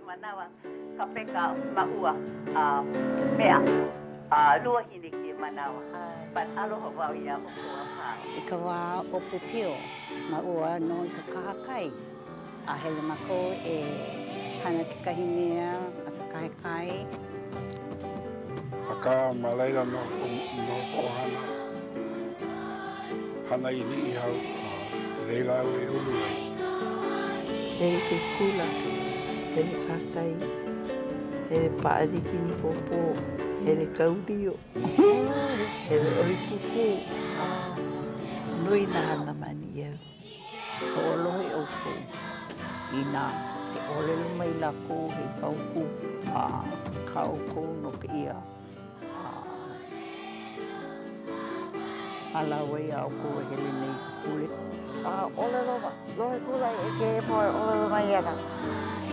manawa kapeka maua mea lua hini ki manawa but aloha wau ia o kua pā. I ka wā o pupio maua no i ka kahakai a hele mako e hana ke kahi mea a ka kahekai. Aka malaila no ohana hana I ni hau leila e ulu ai. Hele ke kula, hele kātai, hele paariki ni popo, hele kaurio, hele oikuku, nui na hana mani iau. Ka olohi o kou I nā he olelo mai lako he kauku kau kou no ka ia alawai au kou e hele nei ka pule. Olelo ma, lohe kula e ke e poe olelo mai ana.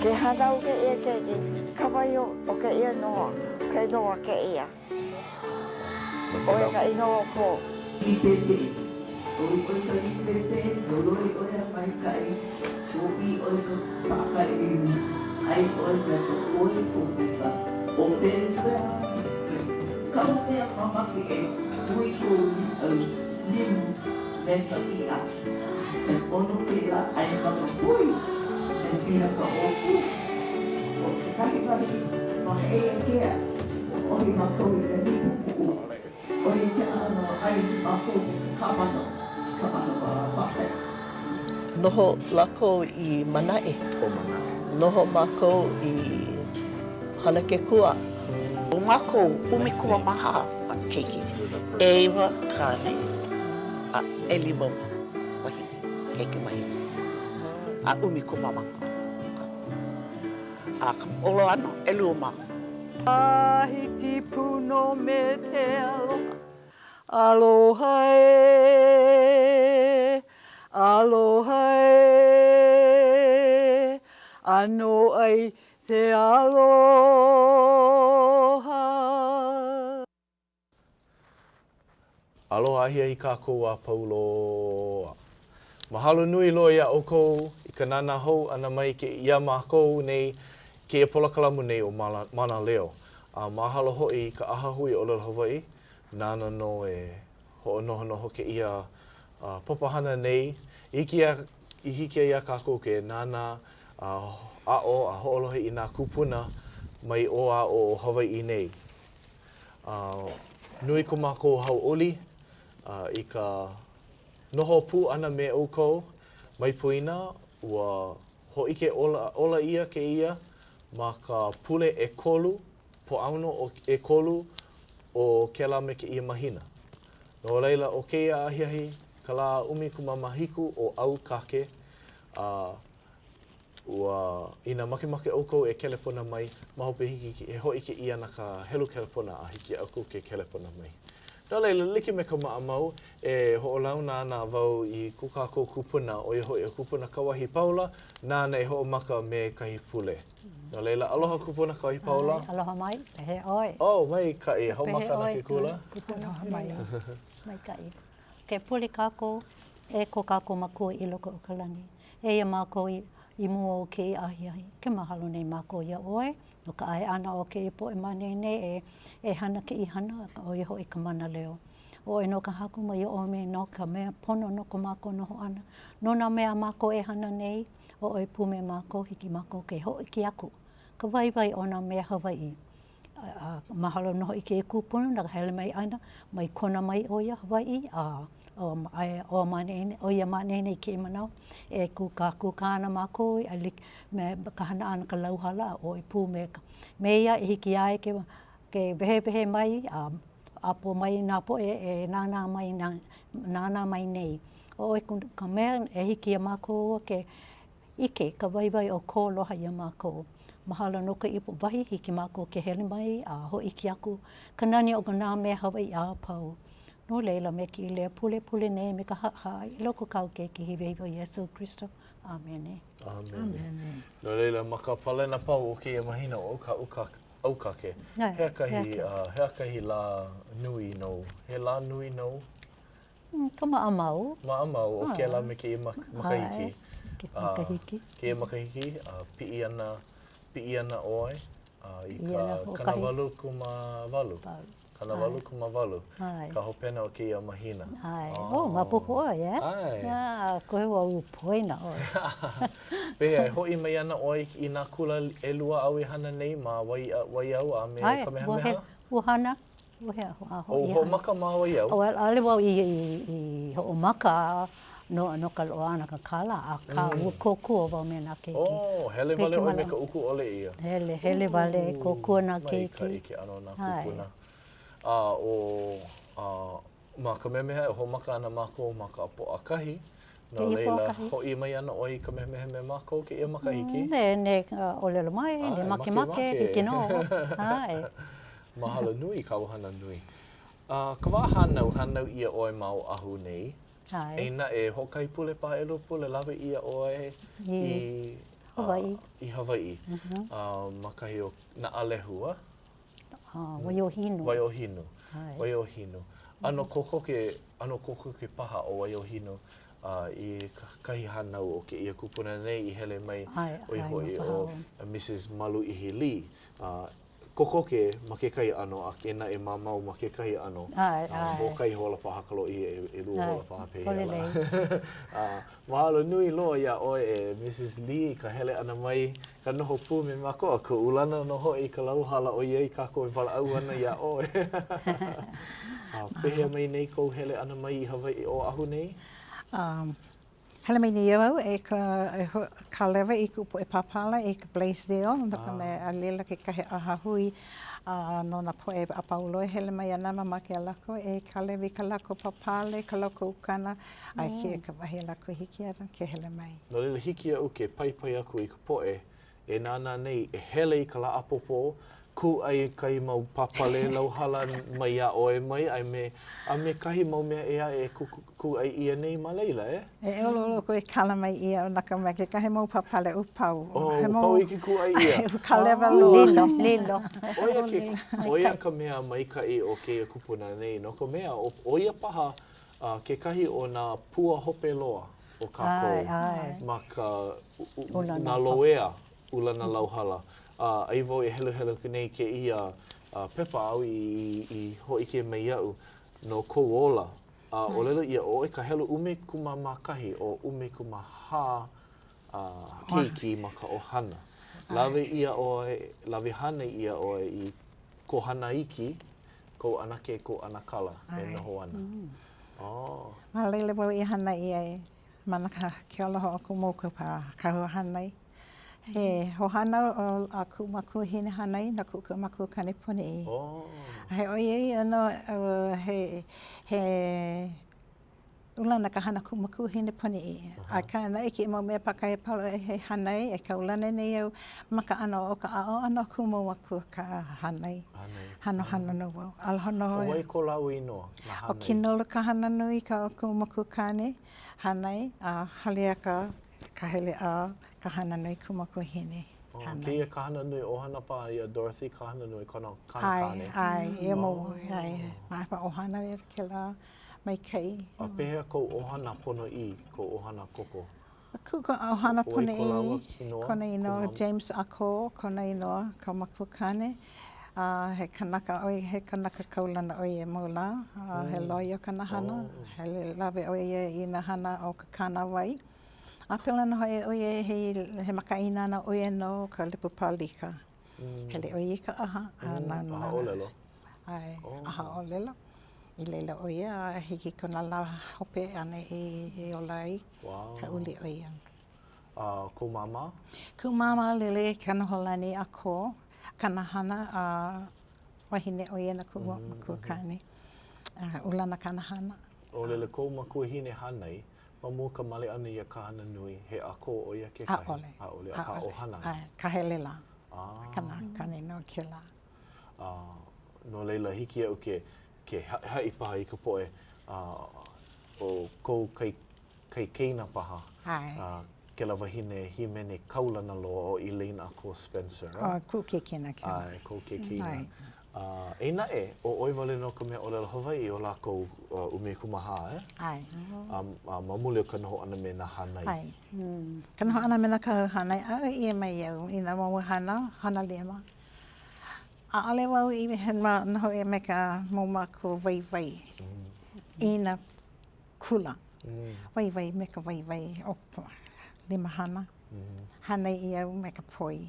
Ke hanau ke ia ke kawaio o ke ia noa, ke noa ke ia. O e ka inoa ko. I pepe, o I ka I pepe, o loi o ea mai kai, o I o ka pakai iwi, ai o ka to oi o ka, o pepe, kau mea mamaki e, tui ko ni au, limu, me ka ia. E ono ke la ai maka pui, e pina ka oku. O te kahi waki, ma ea kea, o I mako I ka nipu kuku. O I te ano ai mako kamano wa pape. Noho lako I manae. Ko mana. Noho mako I hana ke kua. O mako umi kua maha keiki. Ewa kane a elimo wahi keiki mai. A umi kua mako. A olo ano elu mako. Ahiti puno me te aloha e, aloha e, ano ai te aloha. Aloha ahia I kākou a pauloa. Mahalo nui loa ia o kou I ka nana hou ana mai ke ia mākou nei ke e polakalamu nei o Mānaleo. Mahalo hoi ka aha hui o Lelo Hawaii. Nāna no e hoʻonohonoho ke ia papahana nei. I hiki ia kākou ke nāna a hoʻolohe I nā kupuna mai o a o Hawaii nei. Nui ko mākou hauʻoli I ka noho pū ana me o kou mai puina ua hoʻike ola ia ke ia ma ka pule e kolu, po auno o e kolu o ke la me ke ia mahina. No leila o ke ia ahiahi, ka la umi kumamahiku o au kake, ua ina makemake o kou e kelepona mai, mahope hiki e hoi ke ia na ka helu kelepona a hiki au ke kelepona mai. No leila, like me ka maamau, e hoʻolauna ana wau I kukako kupuna o I hoi o kupuna Kauahipaula, nāna e hoʻomaka me kahi pule. No leila, aloha kupuna Kauahipaula. Aloha mai, pehe oi. Oh, mai ka e, haumaka na ke kula. Kupuna mai. Mai ka I. Ke pule kako, e ko kako makua I loko o kalani. E ia mako I mua o ke ahiahi. Ke mahalo nei mako ia oe. No ka ai ana o ke po e manene e hana ke I hana o I hoi ka Mānaleo. O e no ka haku mai o me no ka mea pono no ko mako noho ana. No na mea mako e hana nei o e pume mako hiki mako ke hoi ki aku. Ka waiwai o na mea Hawaii. Mahalo noho I ke kupuna na hele mai ana mai kona mai o ia Hawaii o ia manene I ke manao e kukana mako me ka hana ana ka lau hala o I pu me ia e hiki ai ke behe mai apo mai nā po e nāna mai nei o ka mea e hiki ia mako ke ike ka waiwai o ko loha ia mako. Mahalo no ka ipo wahi hiki mako ke hele mai ho iki aku ka nani o ka nā mea Hawaii a pau. No leila me ki lea pule nei me ka haʻa I loko kau ke ki hiwe o Iesu Kristo. Amen. Amen. No leila, ma ka palena pau o ke ia mahina o aukake. Hea kahi la nui nou. He la nui nou? Ka maʻamau. Maʻamau o ke la me ke ia makahiki. Makahiki. Ke ia makahiki, piʻi ana pi'i ana oi i Ia na ka hokahi. kanawalu kumawalu. Kanawalu kumawalu. Ai. Ka hopena o keia mahina. Ai. Oh, mapupo oi, eh? Ai. Ah, koe wa u poina oi. Pea, hoi mai ana oi i nā kula e lua au i hana nei ma wai au a me kamehameha? Ua hana. Ua hea. O ho maka ma wai au? O ale wau i ho maka no ka loana ka kala a ka ua kokua wau me nā keiki. Oh, hele wale oi me ka uku ole ia. Hele wale kokua nā keiki. Mai ka ike ano nā kupuna. Ma ka memeha e ho maka ana mako ma ka apo akahi. No leila, hoi mai ana oi ka memeha me mako ke ia makahiki? Ne o lelo mai, ne make, hiki no. Ai. Mahalo nui, ka ohana nui. Ka wā hanau ia oi mau ahu nei. Eina e hokai pule pa elu pule lawe ia oi i Hawai. I Hawai. Makahi o na alehua. Waiohinu. Waiohinu. Ano koko ke paha o Waiohinu i kahi hanau o ke ia kupuna nei I hele mai o I hoi o Mrs. Maluʻihi Lee. Koko ke ma ke kai ano, a kena e mamau ma ke kai ano. Mo kai hola paha kalo e lua hola paha pehea. Mahalo nui loa ia oi e Mrs. Lee ka hele ana mai ka noho pū me mako a ka ulana noho I ka lau hala o iei kako e wala au ana ia oi. Pehea mai nei kou hele ana mai I Hawaii o ahu nei? Hele mai ni au e ka lewa I kupu e papala e ka Blaisdell, ndaka me a lela ke kahe aha hui no na po e a paulo e hele mai ana mama ke alako e ka lewa I ka lako papale, ka lako ukana, ai ke ka wahi lako hiki ara ke hele mai. No lele hiki au ke paipai aku I ka poe, e nāna nei e hele I ka la apopo, ku ai kai mau papale lau hala mai a oe mai, a me kahi mau mea ea e ku ai ia nei ma leila, e? E olo koe kala mai ia o naka mai ke kahe mau papale upau. Upau I ki ku ai ia? Ka lewa loa. Lilo. Oia ka mea maikai o ke kupuna nei, no ka mea, oia paha ke kahi o nā pua hope loa o kākou. Ma ka nā loea Ulana Lau Hala. Ai wau e helu nei ke ia pepa au I hoi ke mei au no kou ola. O lelo ia o e ka helu ume kuma makahi o ume kuma hā keiki ma ka ohana. Lawe ia oe, lawe hana ia oe I ko hana iki, ko anake, ko anakala e noho ana. Ma leile wau I hana ia e mana ka ke aloha o kumoku pa ka hanai. He hohana o a kumaku hine hanai na kumaku kane puni. He oie ano he ulana ka hana kumaku hine puni. A ka na iki mo me pakai palo e he hanai e ka ulana nei au maka ano o ka ao ano kumaku ka hanai. Hano no wau. Alhono. Wai ko lau ino na hanai. O kinolo ka hana nui ka kumaku kane hanai a halia ka hele a ka hana nui kumaku hine. Keia ka hana nui ohana pa ia Dorothy ka hana nui kana kane. Ai, e mo, ai, mai pa ohana e ke la mai kei. A pehea ko ohana pono I, ko ohana koko? Kuko ohana pono I, kona inoa James Ako, kona inoa ka maku kane. He kanaka oi, he kanaka kaulana oi e mola, he loia ka hana, he lawe oi I na hana o ka kana wai. A pela na hoi oie he makaina na oie no ka lipu palika. Hele oie ka aha. Aha o lelo. Ai, aha o lelo. I leila oie a hiki kona la hope ane e o lai. Ka uli oie. Ko mama? Ko mama lele kana holani a ko. Kana hana a wahine oie na kukane. Ulana kana hana. O lele ko makuahine hanai. Ma mua ka male ana ia ka hana nui, he ako o ia ke kahi? A ole. A ka ohana? Ka hele la. Kana kane no ke la. No leila hiki au ke hai paha I ka poe o kou kai keina paha. Ke la wahine kaulana loa o Elaine Ako Spencer. Ku ke kina kina. Ai, ko ke kina. Eina o oi wale no ka mea o lela Hawaii o lākou umekumaha, Ai. Mamule o kanoho ana me nā hanai. Ai. Kanoho ana me nā hanai, a ia mai au, i nā mau hana lema. A ale wau I he noho e me ka maumako vai. I nā kula. Vai me ka vai o lima hana. Hanai I au me ka poi.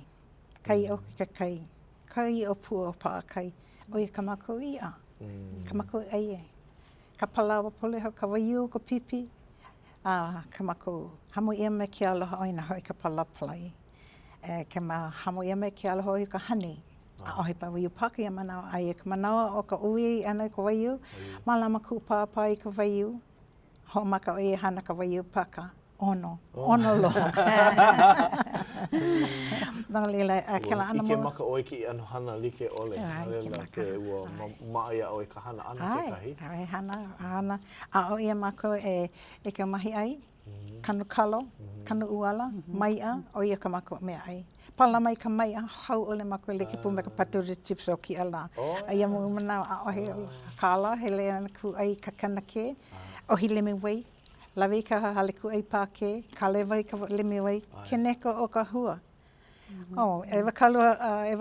Kai o ka kai. Kai o pua o paa kai. O I ka mako ia. Ka mako ai. Ka palawa pole ho ka waiu ko pipi. Ka mako hamo ia me ke aloha o ina hoi ka palapalai. Ke ma hamo ia me ke aloha o I ka honey. A ohi pa waiu paka ia manawa. Ai ka manawa o ka ui ana ka waiu. Malama ku pāpā I ka waiu. Ho maka o I hana ka waiu paka. Ono loa. Nā lila, kela ana mo. Ike maka oi ki anu hana like ole. Lela ke ua maia oi ka hana ana te kahi. Ai, hana. A o ia mako e ka mahi ai, kanu kalo, kanu uala, maia, o ia ka mako mea ai. Pala mai ka maia, hau ole mako le ki pu me ka patura chips o ki ala. A ia mo mana a o he kala, he lea ku ai ka kanake, o hi leme wei. Lawe ka haleku ai pāke, ka lewa I ka leme wai, ke neko o ka hua. Ewa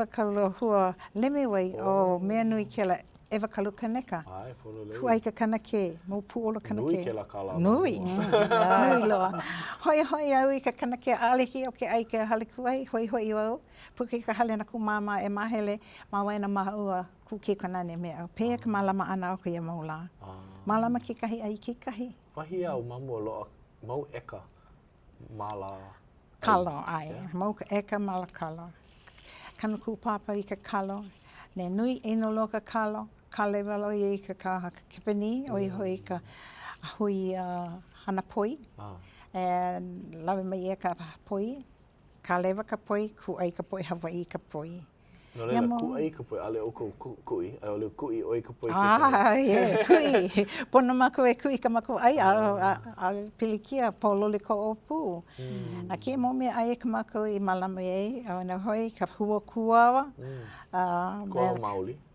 kalua hua leme wai, o mea nui ke la, ewa kalu ka neka. Ku ai ka kanake, mo puolo kanake. Nui ke la kala. Nui. Nui loa. Hoi au I ka kanake, aleki o ke ai ke haleku ai, hoi au. Puke ka hale na ku mama e mahele, ma waina maha ua, ku ke kanane mea. Pea ka malama ana o ka ia maula. Malama ke kahi ai ke kahi. Wahi au mamu loa, mau eka, mala. Kalo ai, mau ka eka mala kalo. Kanu ku pāpā I ka kalo. Ne nui eno loa ka kalo. Ka lewa lo I ka kipani, o I hoi ka hui hana poi. E lawe mai e ka poi. Ka lewa ka poi, ku ai ka poi, Hawaii ka poi. No reila, ku ai ka poi, ale o kui, ai ole kui oi ka poi. Kui. Pono mako e kui ka mako ai, a pilikia, polole ko o pū. A ke mo me ai ka mako I malama ei, a wana hoi, ka hua kuawa.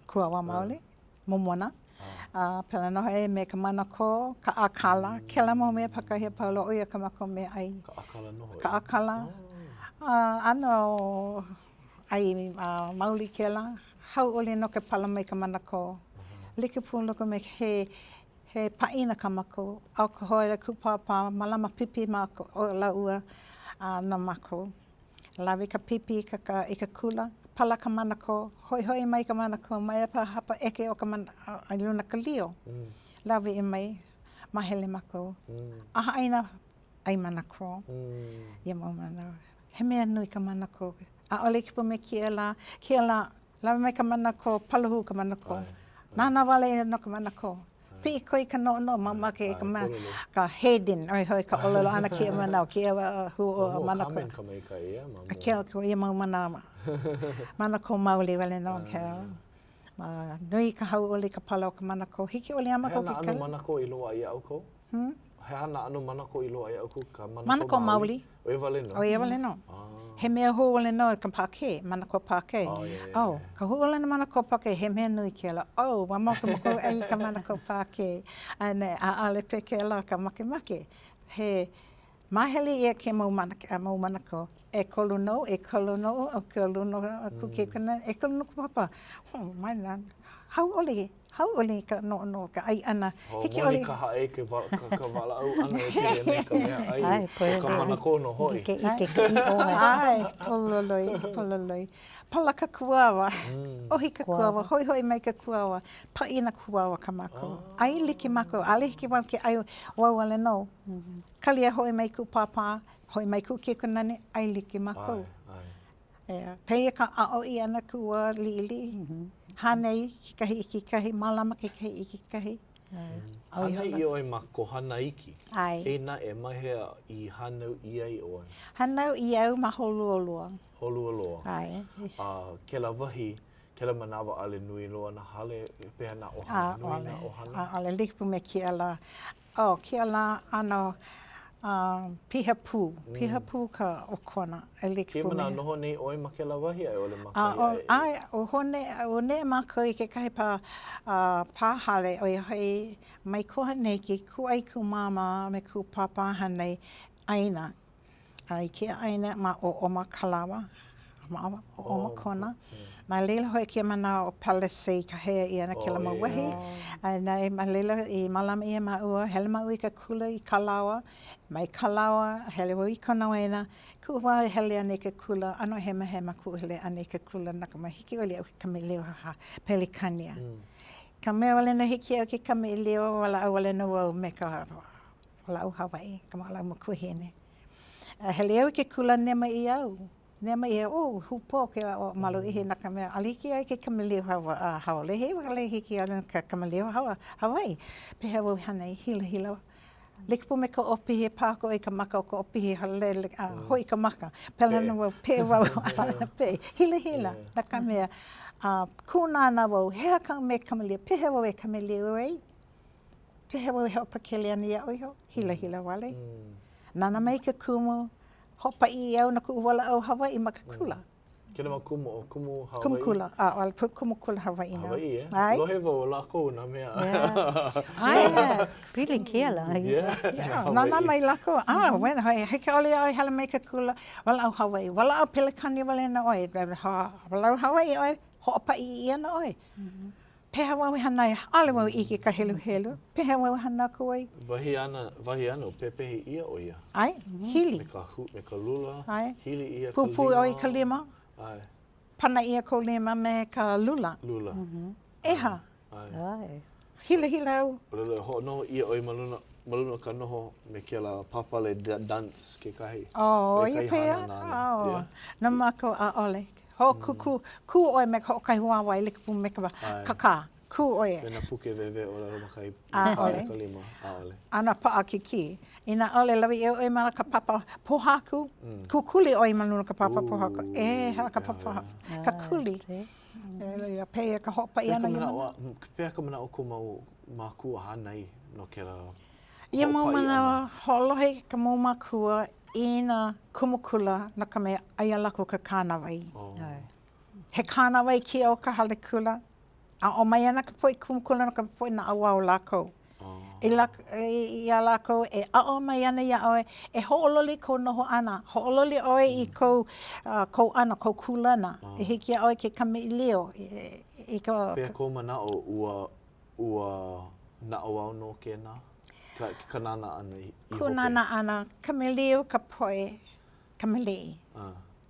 Kuawa maoli, momona. Pela noho e me ka manako, ka akala, ke la mo me Kauahipaula, o ia ka mako me ai. Ka akala noho. Ka akala. Ano... ai mauli ke la, hau ole no ke pala mai ka manako. Like pū loko me he paina ka mako, au ka hoi le kupapa, malama pipi mako, o la ua na mako. Lawe ka pipi I ka kula, pala ka manako, hoi mai ka manako, mai pa hapa eke o ka ai luna ka lio. Lawe I mai, mahele mako. Aha aina, ai manako. Ia mau mana. He mea nui ka manako. A ole ki po me kia la, lawe mai ka manako, paluhu ka manako. Nāna wale no ka manako. Pi koi ka no, mama ke ka headin, oi hoi ka ololo ana kia manao, kia hu o manako. Kamen ka mai ka ia, mama. A kia ko ia mau mana, manako mauli wale no ke. Nui ka hau ole ka pala o ka manako, hiki ole ama ko ki kala. He ana anu manako I loa ia au ko? He ana anu manako I loa ia au ko ka manako mauli. O ia wale no? O ia wale no. He mea huole no ka pāke, manako pāke. Ka huole no manako pāke, he mea nui ke la. Wa mako ai ka manako pāke. Ane, a ale pe ke la ka make. He mahele ia ke mau manako. E kolu no, o kolu no, kuke kana, e kolu no papa. Mai nā, hau ole ka no, ka ai ana. Hiki ole. Ka hae ke wala au ana e pere me ka mea ai. Ka manako no hoi. Ai, pololoi. Pala ka kuawa. Ohi ka kuawa, hoi mai ka kuawa. Paina kuawa ka mako. Ai like mako, ale hiki wau ke ai wauale no. Kalia hoi mai ku papa, hoi mai ku ke kunane, ai like mako. Peia ka ao I ana kua lili. Hanei ki kahi, malama ki kahi. Hana I oi ma ko hana iki. Ai. Eina e mahea I hanau I ai oi. Hanau I au ma holuoloa. Holuoloa. Ai. Ke la wahi, ke la manawa ale nui loa na hale peha na ohana. Nui na ohana. Ale lipu me ki ala. Ki ala ano piha pū ka okona Ke mana noho nei oi ma ke lawahi ai ole makahi ai o ne mako I ke kahi pāhale o hoi mai koha nei ki ku ai ku mama me ku papa hanei aina ai ke aina ma o oma kalawa ma o oma kona ma leila hoi ke mana o Palisade ka hea I ana ke lama wahi nei ma leila I malama ia ma ua hele ma ui ka kula I kalawa mai kalawa hele o I kona waina ku wa hele ane ke kula ano hema ku hele ane ke kula naka ma hiki ole au ke kameleo ha pelikania ka mea wale na hiki au ke kameleo wala au wale na wau me ka wala au Hawai ka wala au makuhine hele au ke kula nema I au nema I au hupo ke o Maluʻihi naka mea aliki ai ke kameleo haole he wale hiki au ka kameleo Hawai pehe wau hanei hila Likipu me ka opihi pāko I ka maka o ka opihi hoi ka maka. Pela na wau pe wau pe. Hila. Naka mea kūnāna wau hea ka me kameleo. Pehe wau e kameleo ei. Pehe wau e hopa kele ani a oiho. Hila wale. Nana mai ka kumu. Hopa I au na ku wala au Hawai I maka kula. Kena ma kumu Hawai? Kumu kula. Wala kumu kula Hawai na. Hawai Ai? Lohe wau lako na mea. Ai, feeling kia la. Nana mai lako. Wena, heke ole ai hala mai ka kula. Wala au Hawai. Wala au Pelikani wale na oi. Wala au Hawai oi. Hopa I ia na oi. Peha wau hanai. Ale wau I ka helu. Peha wau hana kuai. Wahi ana o pepehi ia o ia. Ai, hili. Me ka lula. Ai. Hili ia ka Pupu oi ka lima. Ai. Pana ia ko lima me ka lula. Lula. Eha. Ai. Hila au. Lula ho no ia oi maluna ka noho me ke la papale dance ke kahi. Ia pea. Na mako a ole. Ho ku oi me ka kai Hawaii likipu me ka kaka. Ku oi. Pena puke veve o la makai. Ole. Kalima. Ole. Ana paa kiki. Ina ole lawi oi mana ka papa pohaku. Ku kuli oi maluna ka papa pohaku. Ka papa. Ka kuli. Ia pea ka hopa I ana ia mana. Pea ka mana o ko mau makua hanai no ke la. Ia mau mana holohe ka mau makua I na kumukula na ka mea aia lako ka kānawai. He kānawai ki o ka hale kula. A o mai ana ka poi kumukula na ka poi na awao lako. Ia lako e a o mai ana ia oe e ho'ololi ko noho ana. Ho'ololi oe I kou kulana. E hiki a oe ke kameleo. Pea ko mana o ua na awao no ke na? Ka nana ana I hope. Kunana ana. Kameleo ka poe. Kamelei.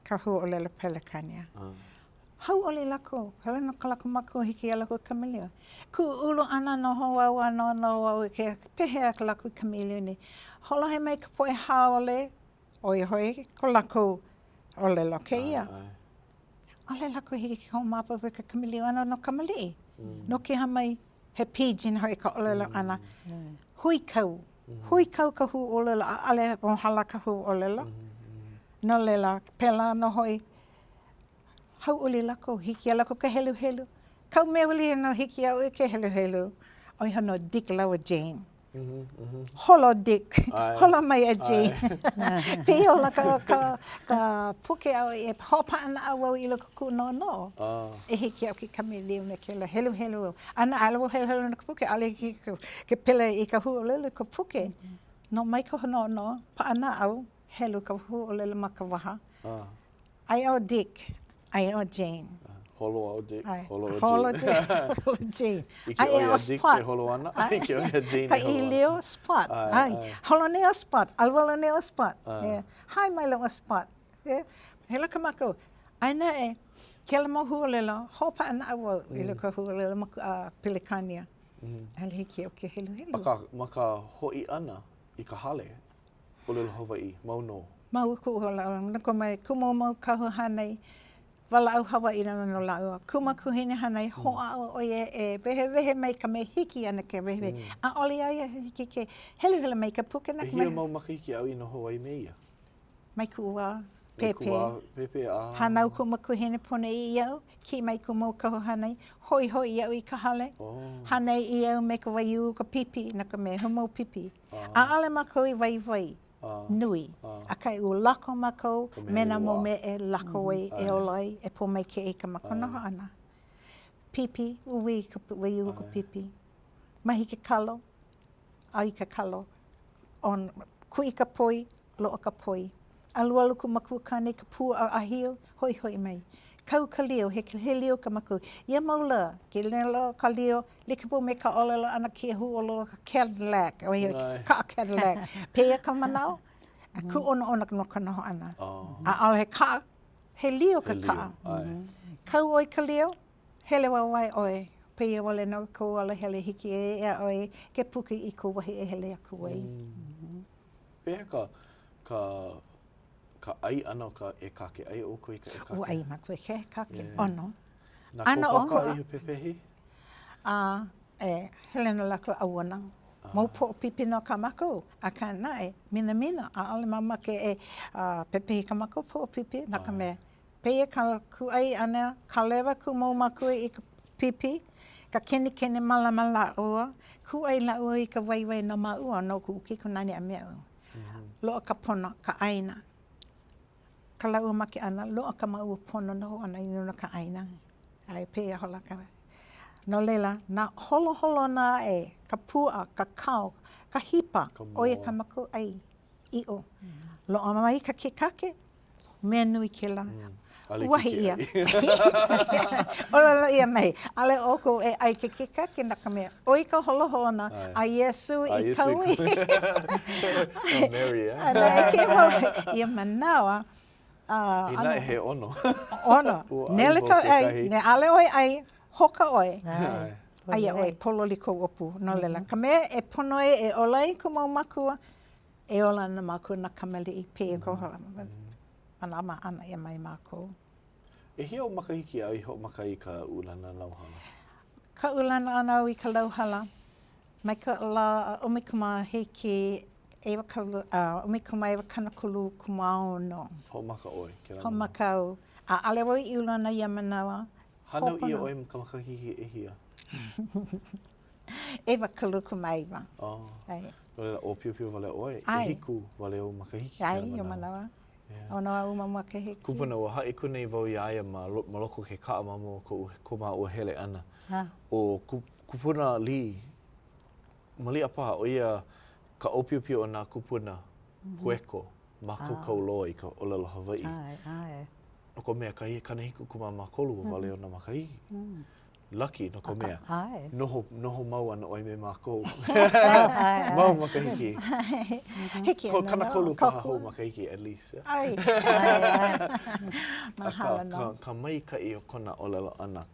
Ka hu'olele pelekania. Hau ole lako. Hele no ka lako mako hiki a lako kameleo. Ku ulo ana no hoa ua no wau ke pehea ka lako kameleo ni. Holohe mai ka poe haole. Oi hoi ko lako ole lo ke ia. Ole lako hiki ki hau mapa pe ka kameleo ana no kamelei. No ke hamai he pigeon hoi ka ole lo ana. Hui kau. Hui kau ka hu ole lo. Ale mohala ka hu ole lo. No lela pela no hoi. Hau ole lako, hiki a lako ka helu. Kau mea wali no hiki au ke helu. Oi hano Dick lawa Jane. Holo Dick. Holo mai a Jane. Pei ola ka puke au e hopa ana au I lako ku no. E hiki au ki kameleo na ke la helu. Ana alawo helu na ka puke. Ale ki ke pele I ka hu olele ka puke. No mai ka no. Pa ana au helu ka hu olele maka waha. Ai au Dick. Ai o Jane. Holo au Dick. Holo Jane. Ai o Dick e holo ana. Ike o Jane ka I leo spot. Ai. Holo neo spot. Alwala neo spot. Hai mai leo spot. Hela ka mako. Aina e. Kela mo huolelo. Hopa ana awo. Ilo ka huolelo Pelikania. Ale hiki o ke helu. Maka hoi ana I ka hale. Olelo Hawaii. Mau no. Mau ku hola. Nako mai kumo mau kahu hanei. Wala au Hawaii no lau. Kuma kuhine hanai hoa o e vehe mai ka me hiki ana ke vehe. A oli ai hiki ke helu mai ka puke na. E hia mau makahiki au I no Hawaii me ia? Mai kua pepe. Pepe a. Hanau kuma kuhine pone I iau. Ki mai kumo kahu hanai. Hoi iau I ka hale. Hanai iau me ka waiu ka pipi na ka me humo pipi. A ale mako I vai. nui. A kai u lako mākou, mena mo me e lako e olai, e po mai ke e ka mako noho ana. Pipi, uwi u ko pipi. Mahi ke kalo, ai ka kalo. On kui ka poi, loa ka poi. Alualu ku maku kane ka pū a ahio, hoi hoi mai. Kau ka leo, he leo ka maku. Ia maula, ke leo ka leo, like po me ka olelo ana ki hu olo ka Cadillac, o ka Cadillac. Pea ka manao, a ku ona no ka noho ana. A ala he ka, he leo ka ka. Kau oi ka leo, hele wawai oi. Pea wale no ko ala hele hiki e oi, ke puki i ko wahi e hele aku ai. Pea ka ai ana o ka e kake, ai o ko i ka e kake? O ai mako e ke kake, ono. Na kopaka i he pepehi? Hele no lako auana. Mau po pipi no ka mako, a ka nae, mina, a ale mama ke e pepehi ka mako po pipi, na ka me. Pea ka ku ai ana, ka lewa ku mau mako i ka pipi, ka kene mala ua, ku ai la ua i ka waiwai na maua, no ku uki kunani a mea ua. Loa ka pono, ka aina. Ka lau maki ana, loa ka maua pono no ana inuna ka aina. Ai pea hola ka. No leila, na holo na e, ka pua, ka kao, ka hipa, oia ka mako ai, i o. Loa mai ka ke kake, mea nui ke la. Wahi ia. Ola ia mai. Ale oko e ai ke kake na ka mea. Oi ka holo na, a Yesu i kaui. Mary, Ana e ke mau, ia manawa, I nai he ono. Ono. Nele ka ai, ne ale oi ai, hoka oi. Ai oi, pololi ko opu, no lela. Ka mea e pono e olai ko mau makua, e ola na makua na kameli i pēa ko hala. Anama ana e mai mākou. E hia o makahiki au i ho makai ka Ulana Lau Hala? Ka Ulana ana au i ka Lau Hala. Mai ka la umikuma hiki ewa umikuma ewa kanakulu kumao no. Ho maka oi? Ho maka au. A ale wai i Ulana ia manawa. Hanau ia oi ka makahiki e hia? Ewa kalu kumaiwa. O piu wale oi? E hiku wale o makahiki? Ai, o manawa. Ono au mamua ke hiki. Kupuna ua hae kunei wau i aia ma loko ke kaa mamo ko maa ua hele ana. O Kupuna Lee, mali apaha o ia ka opiupio o nā kupuna hueko ma kau loa i ka olelo Hawaii. No ko mea kai e kana hiku kuma makolu o wale o na makahiki. Lucky, no ko mea. Noho mau ana oi me mākou. Mau makahiki. Ko kanakolu paha hou makahiki at least. Mahalo no. Ka mai kai o kona olelo ana,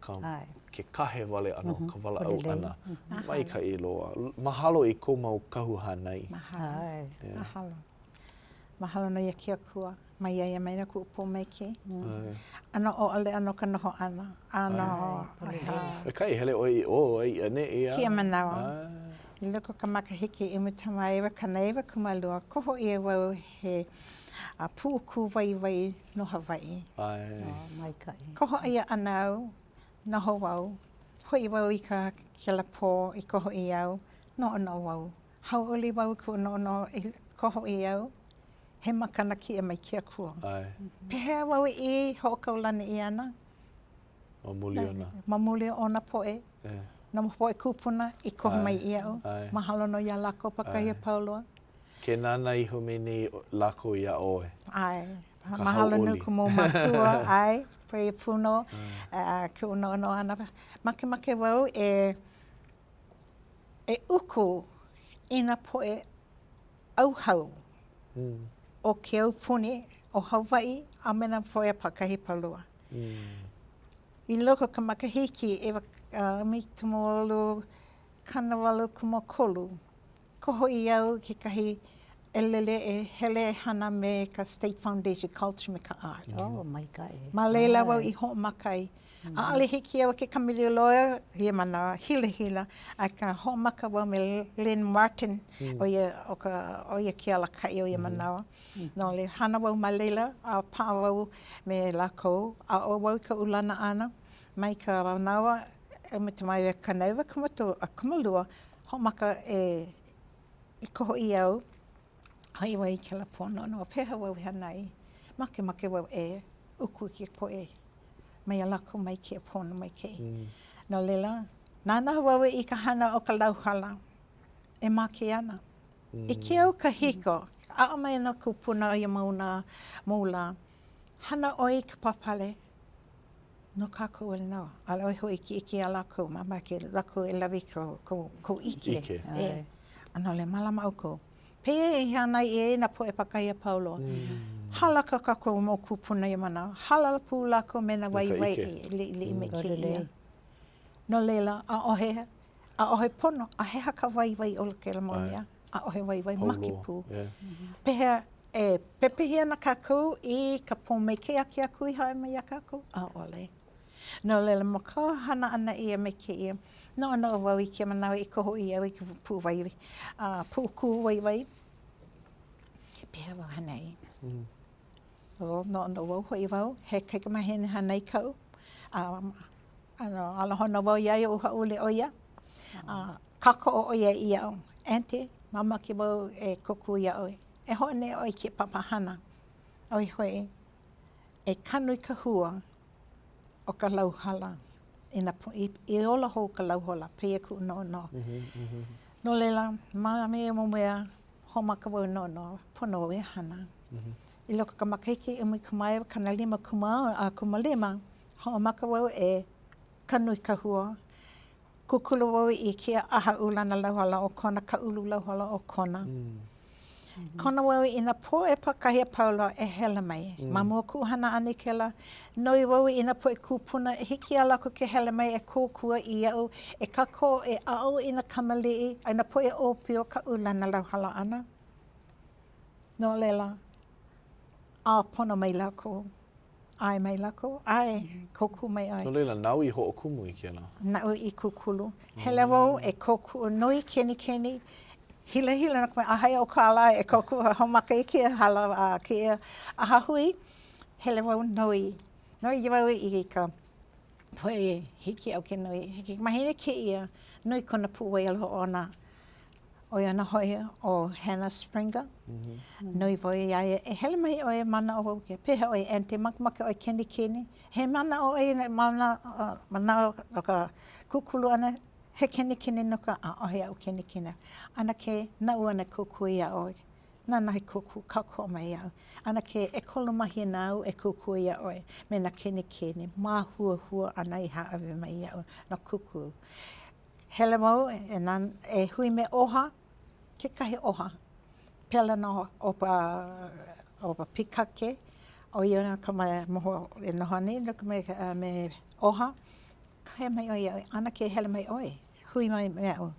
ke kahe wale ana o ka wala au ana. Mai kai loa. Mahalo i ko mau kahu hanai. Mahalo. Mahalo no ia kia kua. Mai ia mai na ku upo mai ke. Ana o ale ano ka noho ana. Ana o... E kai hele oi o ai ane ia. Kia manawa. I loko ka makahiki i mutama ewa kana ewa kumalua. Koho ia wau he puuku wai no Hawaii. Mai kai. Koho ia anau, noho wau. Hoi wau i ka kialapo i koho i au. No ono wau. Hau oli wau ku no i koho i au. He makana ki e mai kia kua. Pehea wau i hoʻokaulana i ana. Mamuli ona. Mamuli ona poe. Na mo poe kupuna i koho mai i au. Mahalo no ia lako Kauahipaula. Ke nana iho me nei lako ia oe. Mahalo no ku mō makua. Ai. Pei puno. Ke uno ana. Make wau e uku ina poe auhau. O ke au puni o Hawaii a mena poe Kauahipaula. I loko ka makahiki e mi tumoolu kanawalu kumokolu. Koho i au ki kahi elele e hele hana me ka State Foundation Culture me ka art. Oh, mai kai. Ma leila wau i ho makai. A ale hiki au ke kamili loa, hia mana hila, a ka ho maka wau me Lynn Martin o ia ki ala kai o ia manawa. No le hana wau ma leila, a paa wau me lako, a o wau ka ulana ana, mai ka wanawa, e me te mai e kanauwa kumalua, ho maka i koho i au, Hai wai ke la pono no peha wau hanai. Make wau e uku ki po e. Mai alako mai ke pono mai ke. No lela, nana wau I ka hana o ka lau hala. E make ana. I ke au ka hiko, a o mai na kupuna I maula, hana oi ka papale. No kako ele no. Ala oi hoi ki ike a lako, ma ke lako e lawi ko ike. E. Ano le malama au ko. Pea I hana I na po e Kauahipaula. Hala ka kako mo kupuna I mana. Hala pu lako me na wai li me ke ia. No lela, a ohe pono, a heha ka wai o ke la monia. A ohe wai maki pu. Pea e pepehia na kako I ka po me ke aki a kui hae mai a kako. A ole. No lela mo ka hana ana ia me ke ia. No ana o wau I ke manawa I koho I au I ka pu wai. Pu ku wai. Pea wau hanai. So no ana wau hoi wau. He kaikamahene hanai kau. Alahona wau iai o haule o ia. Kako o ia I au. Ante, mama ki wau e koku ia oi. E hone oi ki papahana. Oi hoi. E kanui ka hua o ka lau hala. I ola hou ka lau hala. Pea ku no. No lela, maa me mo mea homaka wau no. Pono e hana. I loko ka makaiki umi kumai kana lima kumalima. Homaka wau e kanui ka hua. Kukulu wau I kia aha Ulana Lau Hala o kona ka ulu lau hala o kona. Kona wau I na po e Kauahipaula e hele mai. Ma mua kuhana ane ke la. Noi wau I na po e kupuna e hiki a lako ke hele mai e kōkua I au. E kako e au I na kamali'i. Ai na po e opio ka Ulana Lau Hala ana. No lela. A pono mai lako. Ai mai lako, ai, koku mai ai. No leila, nau I ho o kumu I kia la? Nau I kukulu. Hele wau e koku nui keni. Hila na kumai, ahai o kāla e koku homaka I kia hala kia ahahui. Hele wau nui. Nui wau I ka poe hiki au ke nui. Hiki mahine ke ia, nui kona puwai alo ona. O ia na hoia o Hannah Springer. Nui wau iaia e hele mai o e mana o wau ke. Peha o e ante makamaka o e keni. He mana o e mana o ka kukulu ana. He keni no ka a ohe au keni. Ana ke nau ana kuku ia oi. Nana he kuku kako mai au. Ana ke e kolomahi nau e kuku ia oi. Me na keni. Mā hua ana I haave mai ia oi. Na kuku. Hele mau e hui me oha, ke kahi oha. Pela no o pa pikake, o ia ka mai moho e nohani, me oha. Kahe mai oi, ana ke hele mai oi, hui mai me au.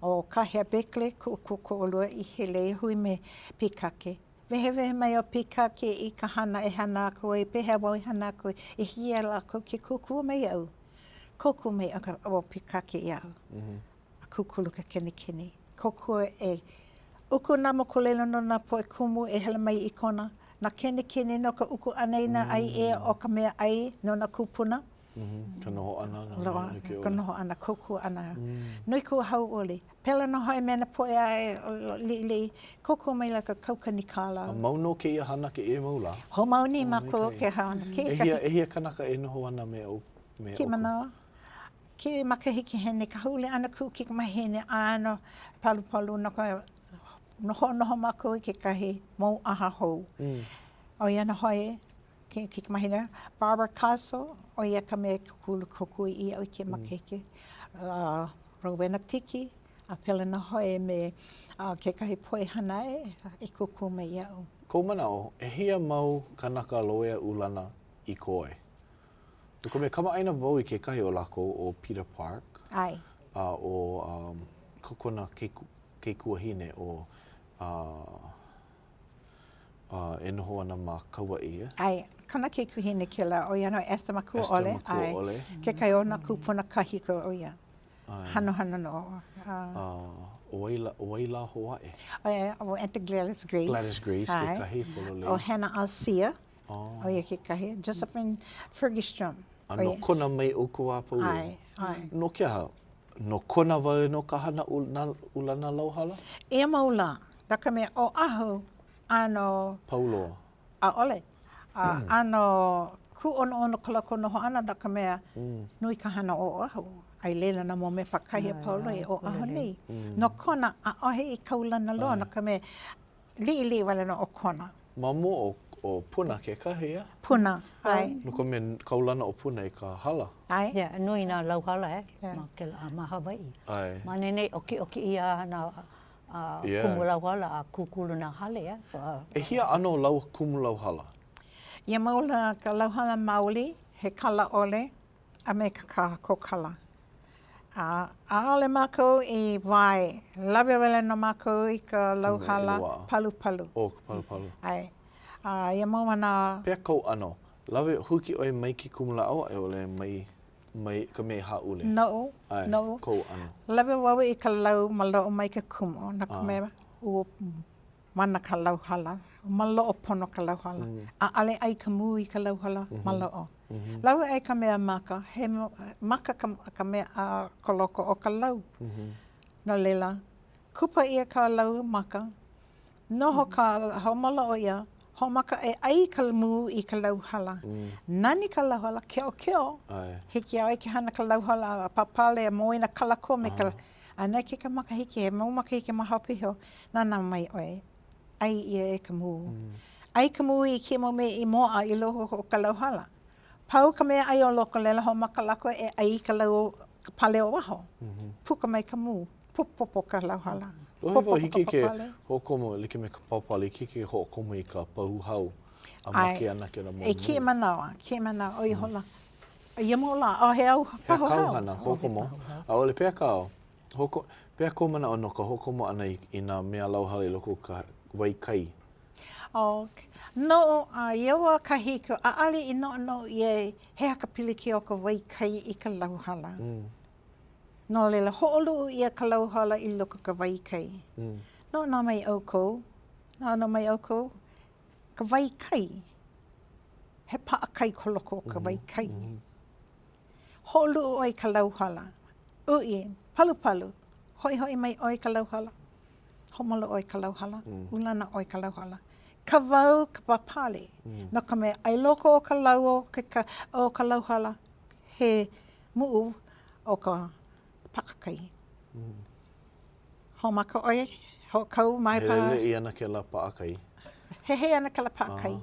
O kahea bekle, ko olua I hele, hui me pikake. Wehe mai o pikake I ka hana e hana koe, pehe wau I hana koe, e hia lako ke kuku mai au. Koku mai o pikake I au. A kukulu ka keni. Koku e uku na mo kolelo no na po e kumu e hele mai I kona. Na keni no ka uku aneina ai e o ka mea ai no na kupuna. Ka noho ana. Ka noho ana, koku ana. Nui kua hau ole. Pela no hoi mena po e ai li. Koku mai la ka kaukani kāla. A mauno ke ia hana ke e maula? Ho mauni mako ke hana. E hia kanaka e noho ana me au? Ki manawa. Ke makahiki hene, ka hule ana ku ki ka mahene ano palu no ka noho mako ke kahi mau aha hou. O ia na hoi ki ka mahene Barbara Castle, o ia ka me kuku I au ke makahiki. Rowena Tiki, a pela na hoi me ke kahi poe hanae I kuku me iau. Kou manao, e hia mau kanaka loea ulana I koe? Ko me kama aina wau I ke kahi o lako o Peter Park. Ai. O kokona ke kuahine o e noho ana ma Kauahipaula. Ai, kana ke kuahine ke la o ia no Esther Makua ole. Ai. Ke kai o na kupuna kahiko o ia. Hano no. O waila Hawaii. O Enta Gladys Grace. Gladys Grace ke kahi polole. O Hannah Alcia. O ia ke kahi. Josephine Fergustrom. No kona mai o kua pau. Ai. No kia hao. No kona wau no ka hana Ulana Lau Hala? E maula. Taka mea o ahu ano Pauloa. a ole. Ano ku ono kalako noho ana taka mea nui ka hana o ahu. Ai lela na mo me Kauahipaula e o ahu nei. No kona a ohe I kaulana loa na ka me li wale no o kona. Mamo o puna ke kahi, ia? Puna, ai. No ka me kaulana o puna I ka hala. Ai. Yeah, nui nā lau hala ma Hawaii. Ai. Ma nene oki ia na kumu lau hala a kukulu nā hale, so, E hia ano lau kumu lau hala? Ia maula ka lau hala maoli, he kala ole, a me ka kokala. A ole mākou I vai, lawe wele no mākou I ka lau hala palu. O, ka palu. Ai. Ia maua nā... Pea kou ano, lawe huki oi mai ki kumula au e ole mai ka mei haule. No. Kou ano. Lawe wawe I ka lau malo o mai ka kumu, na ka mea ua mana ka lau hala. Malo o pono ka lau hala. A ale ai ka mu I ka lau hala, malo o. Lawe ai ka mea maka, he maka ka mea a koloko o ka lau. No lela, kupa ia ka lau maka, noho ka haumala o ia, ho maka e ai ka mu I ka lau hala. Nani ka lau hala, keo. Hiki au ke hana ka lau hala, papale, moina kalako me ka... Ana ke ka maka hiki, he mau maka hiki maha piho, nana mai oe. Ai ia e ka mu. Ai ka mu I ke mo me I moa I loho o ka lau hala. Pau ka mea ai o loko lela ho maka lako e ai ka lau pale o waho. Puka mai ka mu. Popo ka lau hala. Lohi hiki ke hokomo like me ka paupali, hiki ke hokomo I ka pahuhau. A make ana ke na mo. E ke manawa, o I hola. Ia mola, o he au pahuhau. He kauhana, hokomo. A ole pea kao. Pea ko mana ono ka hokomo ana I nā mea lau hala I loko ka waikai. No, ia wa ka hiko, a ali I no I he haka pili ki o ka waikai I ka lau hala. No lela, ho'olu ia ka lau hala I loko ka waikai. No nā mai aukou, ka waikai, he paakai ko loko o ka waikai. Ho'olu oi ka lau hala, ui, palu, hoi mai oi ka lau hala, homolo oi ka lau hala, ulana oi ka lau hala. Ka wau ka papale. No ka mea ai loko o ka lau o ka lau hala he muu o ka pakakai. Ho maka oi, ho kau mai pa. He I ana ke la paakai. He ana ke la paakai.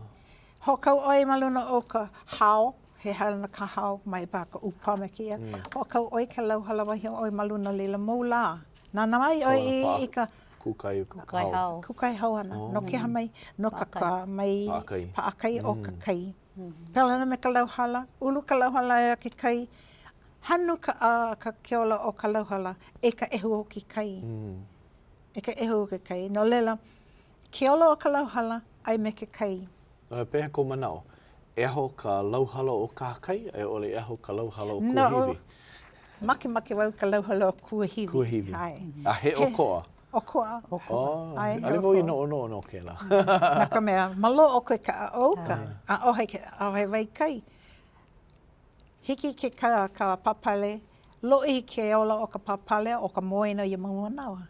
Ho kau oi maluna o ka hao, he halana ka hao mai pa ka upame kia. Ho kau oi ka lau hala wahi oi maluna lila moula. Nana mai oi I ka Kukai hau ana. No ke hamai, no ka mai paakai o ka kai. Pelana me ka lau hala, ulu ka lau hala e ke kai. Hanu ka keola o ka lau hala e ka ehu o ke kai. E ka ehu o ke kai. No lela, keola o ka lau hala ai me ke kai. Peha ko manao, eho ka lau hala o ka kai, e ole eho ka lau hala o kuahiwi? Make wau ka lau hala o kuahiwi. A he o koa? O koa. Ale wau I no ke la. Na ka mea, malo o koe ka auka, a ohe wai kai. Hiki ke ka papale, loi ke ola o ka papale o ka moena I maua nawa.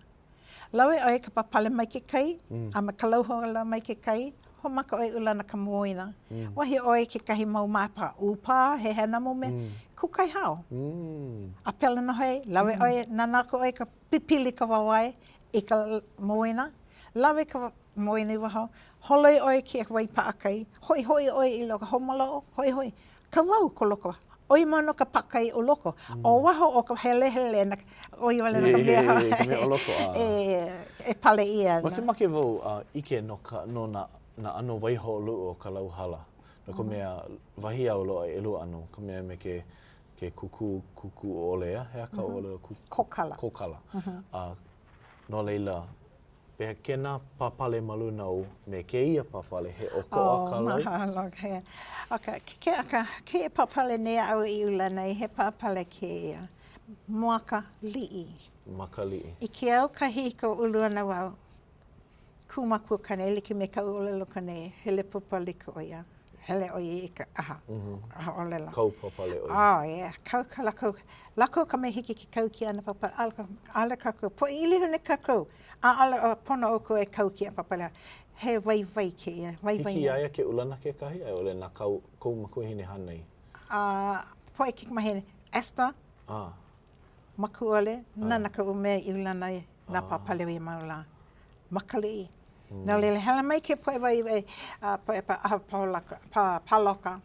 Lawe oi ka papale mai ke kai, a ma ka lauhola mai ke kai, ho maka oi ulana ka moena. Wahi oi ke kahi mau mapa upa, he hana mo me, kukai hao. A pela no hei, lawe oi, nanako oi ka pipili ka wawai, I ka moena, lawe ka moena I waho, holoi oi ki wai paakai, hoi oi I loka, homalo, hoi, ka wau ko loko, oi mano ka paakai o loko, o waho o ka hele, oi wale na ka mea o loko, e pale ia. Make wau ike no na ano waiho o ka lau hala, no ka mea wahi au loa E lua ano, ka mea me ke kuku o olea, hea ka ole kokala. No leila, peha kena papale maluna o me ke ia papale he o koa ka lau? Mahalo, hea. Ke papale nea au I ulana he papale ke ia. Maka li'i. I ke au kahi ko uluana wau. Kumaku kane, like me ka ulelo kane, hele papale ko ia. hele o i ka aha. Aha o lela. Kau papale oi. Oh, yeah. Kau ka lako. Lako ka me hiki ki kau ki ana papa. Ale kako. Po i lihu ne kako. A ale o pono o ko e kau ki a papala. He vai ke ia. Vai Hiki aia ke ulana ke kahi? Ai ole nā kou makuhine hanei. Po e kik mahine. Esther. Maku ole. Nana ka ume i ulana i nā papale i maula. Makali. Nā lele hala mai ke poe vai poe pa paloka.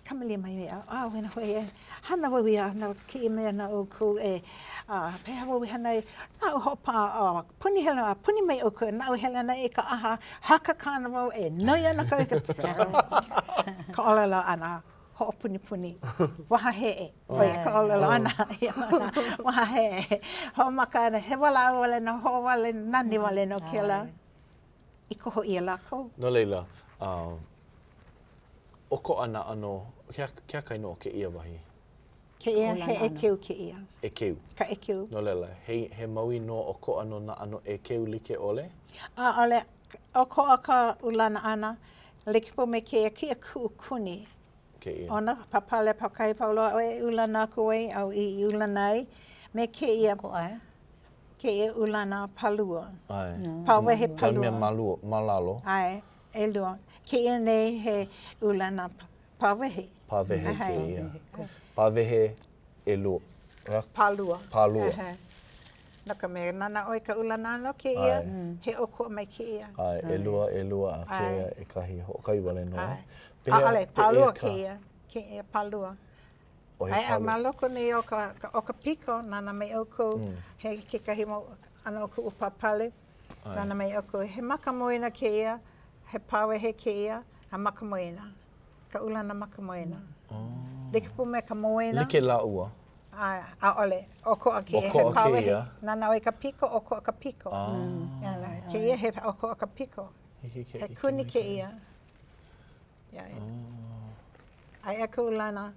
Kamali mai mea, wena hoi e, hana wau ia, na ki i mea na o ku e, pēha wau hana e, na o hopa, puni hela, puni mai o ku, na o hela na e ka aha, haka kāna wau e, noi ana ka e ka ka olala ana, ho puni, waha he e, oi, ka olala ana, waha he e, ho maka ana, he wala wale na ho wale, nani wale no ke la, I koho ia lako. No leila, oko ana ano, kia kai no ke ia wahi? Ke ia, he e keu ke ia. E keu? Ka e keu. No leila, he maui no oko ano na ano e keu like ole? Ole, oko a ka ulana ana, like po me ke ia ki a kuukuni. Ke ia. Ona, papale Kauahipaula, o e ulana koe, au I ulanai, me ke ia. Ko ai? Ke ia ulana palua. Ai. Pawehe palua. Taumea malalo. Ai, e lua. Ke ia nei he ulana pawehe. Pawehe ke ia. Pawehe e lua. Palua. Palua. Naka me nana oi ka ulana no ke ia, he oko mai ke ia. Ai, e lua a ke ia e kahi hokai wale no. Ale, palua ke ia. Ke ia palua. Ai, a maloko nei o ka piko, nana mai oko, he ke kahi mo, ana oko upapale, nana mai oko, he makamoina ke ia, he pawehe ke ia, a makamoina, ka ulana makamoina. Like pu me ka moina. Like la ua. A ole, oko a ke ia, he pawehe, nana oi ka piko, oko a ka piko. Ke ia he oko a ka piko, he kuni ke ia. Ai a ka ulana,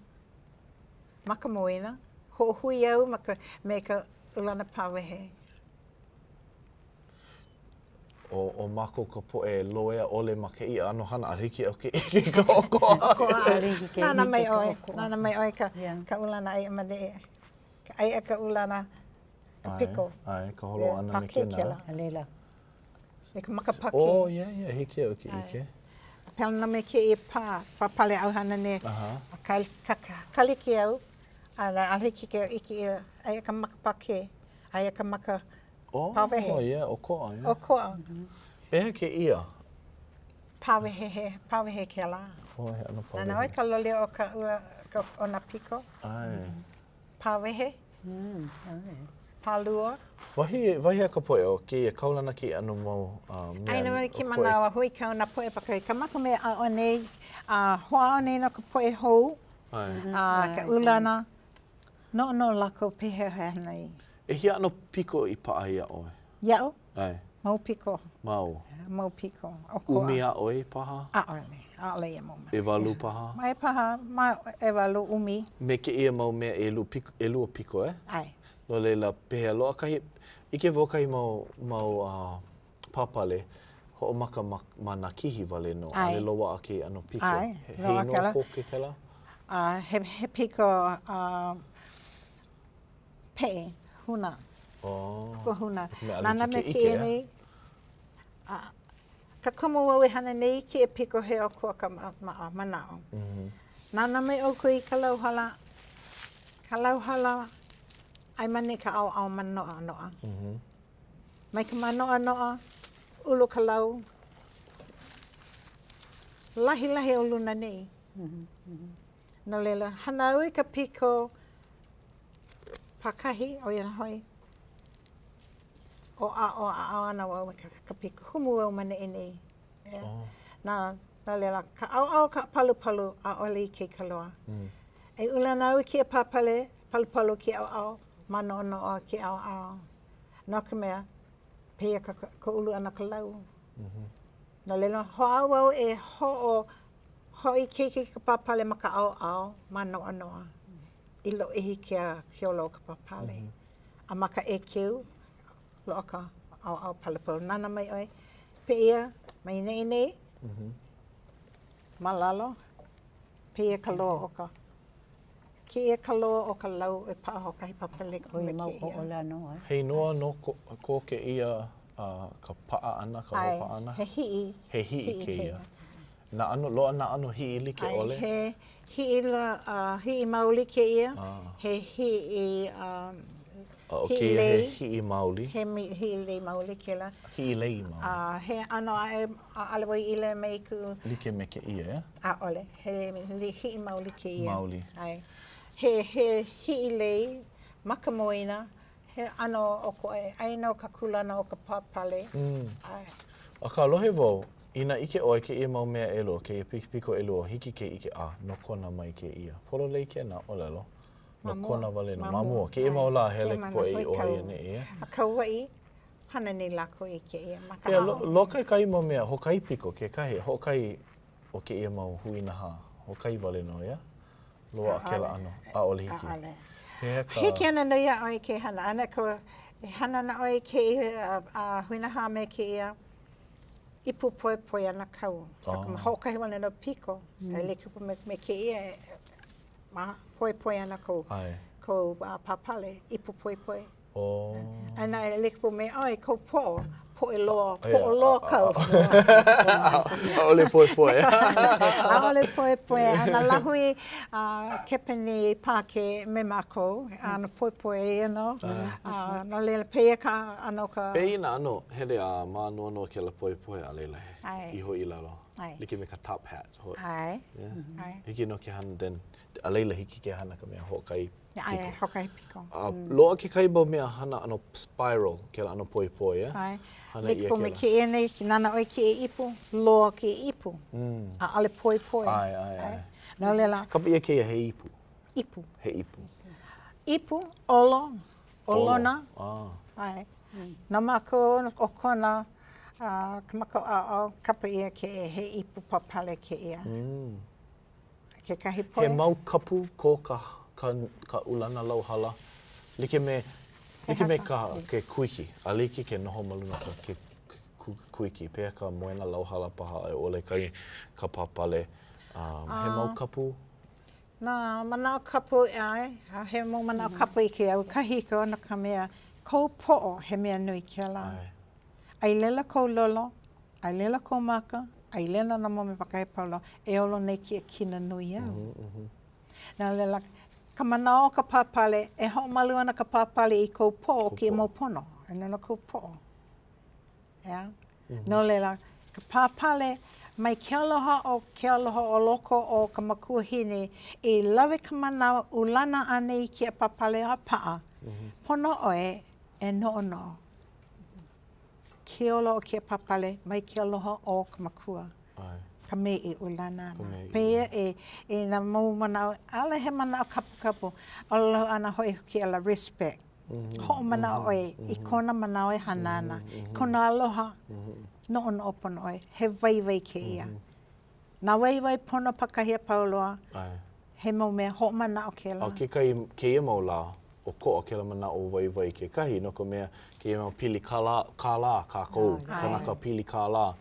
makamoina, ho'ohui au me ka ulana pawehe. O mako ka poe loea ole ma ke ia ano hana ariki o ke ike ka oko a. Nana mai oi ka ulana ai amade. Ai a ka ulana ka piko. Ai, ka holo ana me kena. Alela. Me ka makapake. Oh, hiki au ki ike. Pelana me ke I pale au hana ne. Ka kaliki au. Ana aliki ke iki ai ka makapake. Ai ka maka pawehe. Oh, o koa. O koa. Pehe ke ia? Pawehe ke la. Oh, he ana pawehe. Nana oi ka lole o ka ona piko. Ai. Pawehe. Palua. Wahi a ka poe o ke ia kaulana ki anu mau mea. Ai nawa ki manawa hui ka ona poe pakai. Ka maka me a o nei, hoa o nei no ka poe hou. Ka ulana. No lako pehe hanai. E hia ano piko I paahi a oe? Iao? Ai. Mau piko. Mau piko. Umi a oe paha? A ole e mau. E walu paha? Mai paha, e walu umi. Me ke ia mau mea e lua piko e? Ai. No leila pehe loa kahi, ike wau kahi mau papale, ho maka mana kihi wale no, ale loa ake ano piko. Ai, loa kela. Hei no ko ke kela? He piko pe, huna. Ko huna. Nana me ke nei, ka komo wau e hana nei ki e piko he o kua ka manao. Nana me oku I ka lau hala. Ka lau hala, ai mani ka au manoa noa. Mai ka manoa noa, ulu ka lau. Lahi o luna nei. Na lela, hana au I ka piko pakahi o ia hoi. O a ana wau ka piko. Humu au mana e nei. Na lela, ka au ka palu a ole I ke kaloa. E ulana au ki a papale, palu ki au. Mano no ki au. No ka mea, pea ka ulu ana ka lau. Na lela, ho au e ho I ke ka papale ma ka au. Mano noa. Ilo ihi ki o lo ka papale. A maka e kiu, lo ka au palu. Nana mai oi, pea, mai nei. Malalo, Pia ka loa o ka. Kia ka loa o ka lau e paa ho kahi papale ko me ke ia. Hei noa no ko ke ia ka paa ana, ka hopa ana? He hi'i. He hi'i ke ia. Na ano, loa na ano hi'i li ke ole? He hi'i mauli ke ia. He hi'i hi'i lei. He hi'i mauli. He hi'i lei mauli ke la. Hi'i lei mauli. He ano alawai ile mei ku. Like me ke ia, Ole. He hi'i mauli ke ia. Mauli. He hi'i lei, makamoina. He ano o ko aina o ka kulana o ka papale. A ka lohe wau, ina ike oi ke ia mau mea elo, ke ia piko elo, hiki ke ike no kona mai ke ia. Polo lei ke na olelo. No kona wale no mamua. Ke ia mau la hele po e o hai ane ia. A Kauai, hana ni lako i ke ia. Pea lokai kai mau mea, hokai piko ke kahi, hokai o ke ia mau huina ha. Hokai wale no ia. Loa ke la ano, a ole hiki. Hiki ana no ia oi ke hana. Ana ko hana na oi ke huina ha me ke ia. Ipu poe poe ana kau. Ma hokai wana no piko. Ele kupu me ke ia. Ma poe poe ana ko. Ko papale. Ipu poe poe. Ana ele kupu me oi ko po. Poe loa. Poe loa kau. Ole poe poe. Ole poe poe. Ana lahui kepeni pake me mako. Ana poe poe ano. Na lele peia ka ano ka. Pei na ano. Hele a mā no ke la poe poe a leila he. Iho i lalo. Like me ka top hat. Ai. Hiki no ke hana den. A leila hiki ke hana ka mea hokai. Ai, hokai piko. Loa ke kai bau mea hana ano spiral ke la ano poe poe. Ai. Lipo me ke e nei, ki nana oi ke e ipu, loa ke e ipu. A ale poe poe. Ai. Nā lela. Kapa ia ke ia he ipu? Ipu. He ipu. Ipu, olo, olona. Ai. Nā mako o kona, kapa ia ke e he ipu papale ke ia. Ke kahi poe. He mau kapu ko ka Ulana Lau Hala. Like me ka ke kuiki. A like ke noho maluna ke kuiki. Pea ka moena Lau Hala paha e ole kai ka papale. He mau kapu? Nā manao kapu ai. He mau manao kapu i ke au kahiko na ka mea. Kou po'o he mea nui ke la. Ai lela kou lolo. Ai lela kou maka. Ai lela na mo me Kauahipaula. E olo nei ki a kina nui au. Nā lela ka manao ka papale, e ho malu ana ka papale i kou po ki e mau pono. E nana kou po. No lela, ka papale mai ke aloha o loko o ka makuahine i lawe ka manao ulana ane i ki a papale a paa. Pono oe e no. Ke olo o ki a papale mai ke aloha o ka makua. Ka me e ulana ana. Pea e na mau manao, ala he manao kapu. Olo ana hoi ki ala respect. Ho manao oe, i kona manao e hanana. Kona aloha, no ono opono oe, he waiwai ke ia. Nā waiwai pono pa Kauahipaula, he mau mea ho manao ke la. Ke kai ke ia mau la, o ko ke la manao waiwai ke kahi, no ko mea ke ia mau pili ka la, kākou, kanaka pili ka la.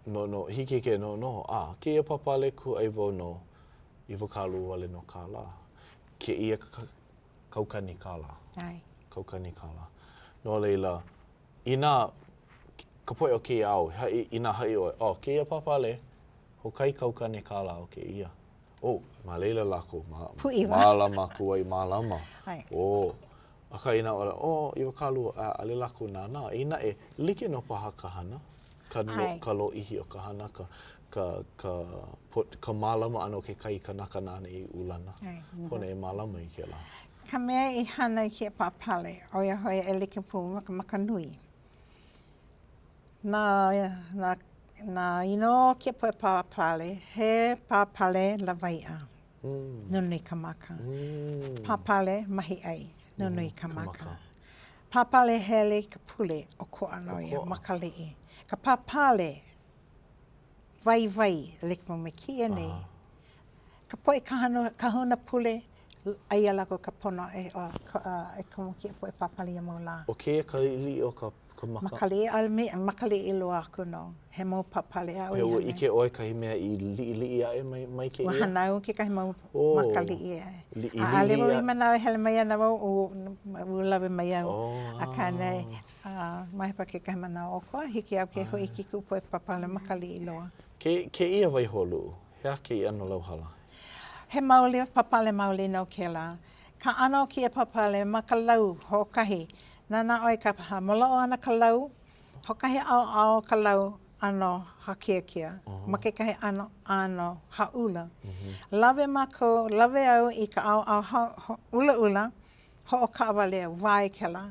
No, hiki ke no, ke ia papale ku ai wau no, i wakalu wale no ka la. Ke ia kaukani ka la. Kaukani ka la. No leila, ina, ka poe o ke au, ina hai oe, ke ia papale, ho kai kaukani ka la o ke ia. Ma leila lako, mālama kuai, mālama. A ka ina ora, i wakalu, ale lako nāna, ina e like no paha ka hana. Ka lo ihi o ka hana, ka mālama ano ke kai kanaka nāne i ulana. Pone e mālama i ke la. Ka mea i hana i ke papale, o ia hoi ʻElikapeka maka nui. Nā ino ke poe papale, he papale la waia. Nunui ka maka. Papale mahi ai, nunui ka maka. Papale hele ka pule o ko anoia, makali'i. Ka papale, vai, ʻElikapeka me kia nei. Ka poe ka huna pule, aia lako ka pono e komokia po e papali mo la. O ke kalili o ka maka? Makali alme makali I loa aku no. He mau papali a He ua ike oi kahi mea I li a e mai ke ia? Ua hanau ke kahi mau makali I Li a ale mo I manau hele mai ana mo u lawe mai au. A kanei mai pa ke kahi manau o koa hiki au ke hoi ki kupo e papali makali I loa. Ke ia waiholu? Hea ke I ano lauhala? He mauli papale mauli no ke la. Ka ano ki e papale makalau hokahi. Nana oi ka molo ana ka lau, hokahi ao ka lau ano hakiakia. Make kahi ano haula. Lawe mako, lawe au I ka ao ula ho o ka awale vai ke la.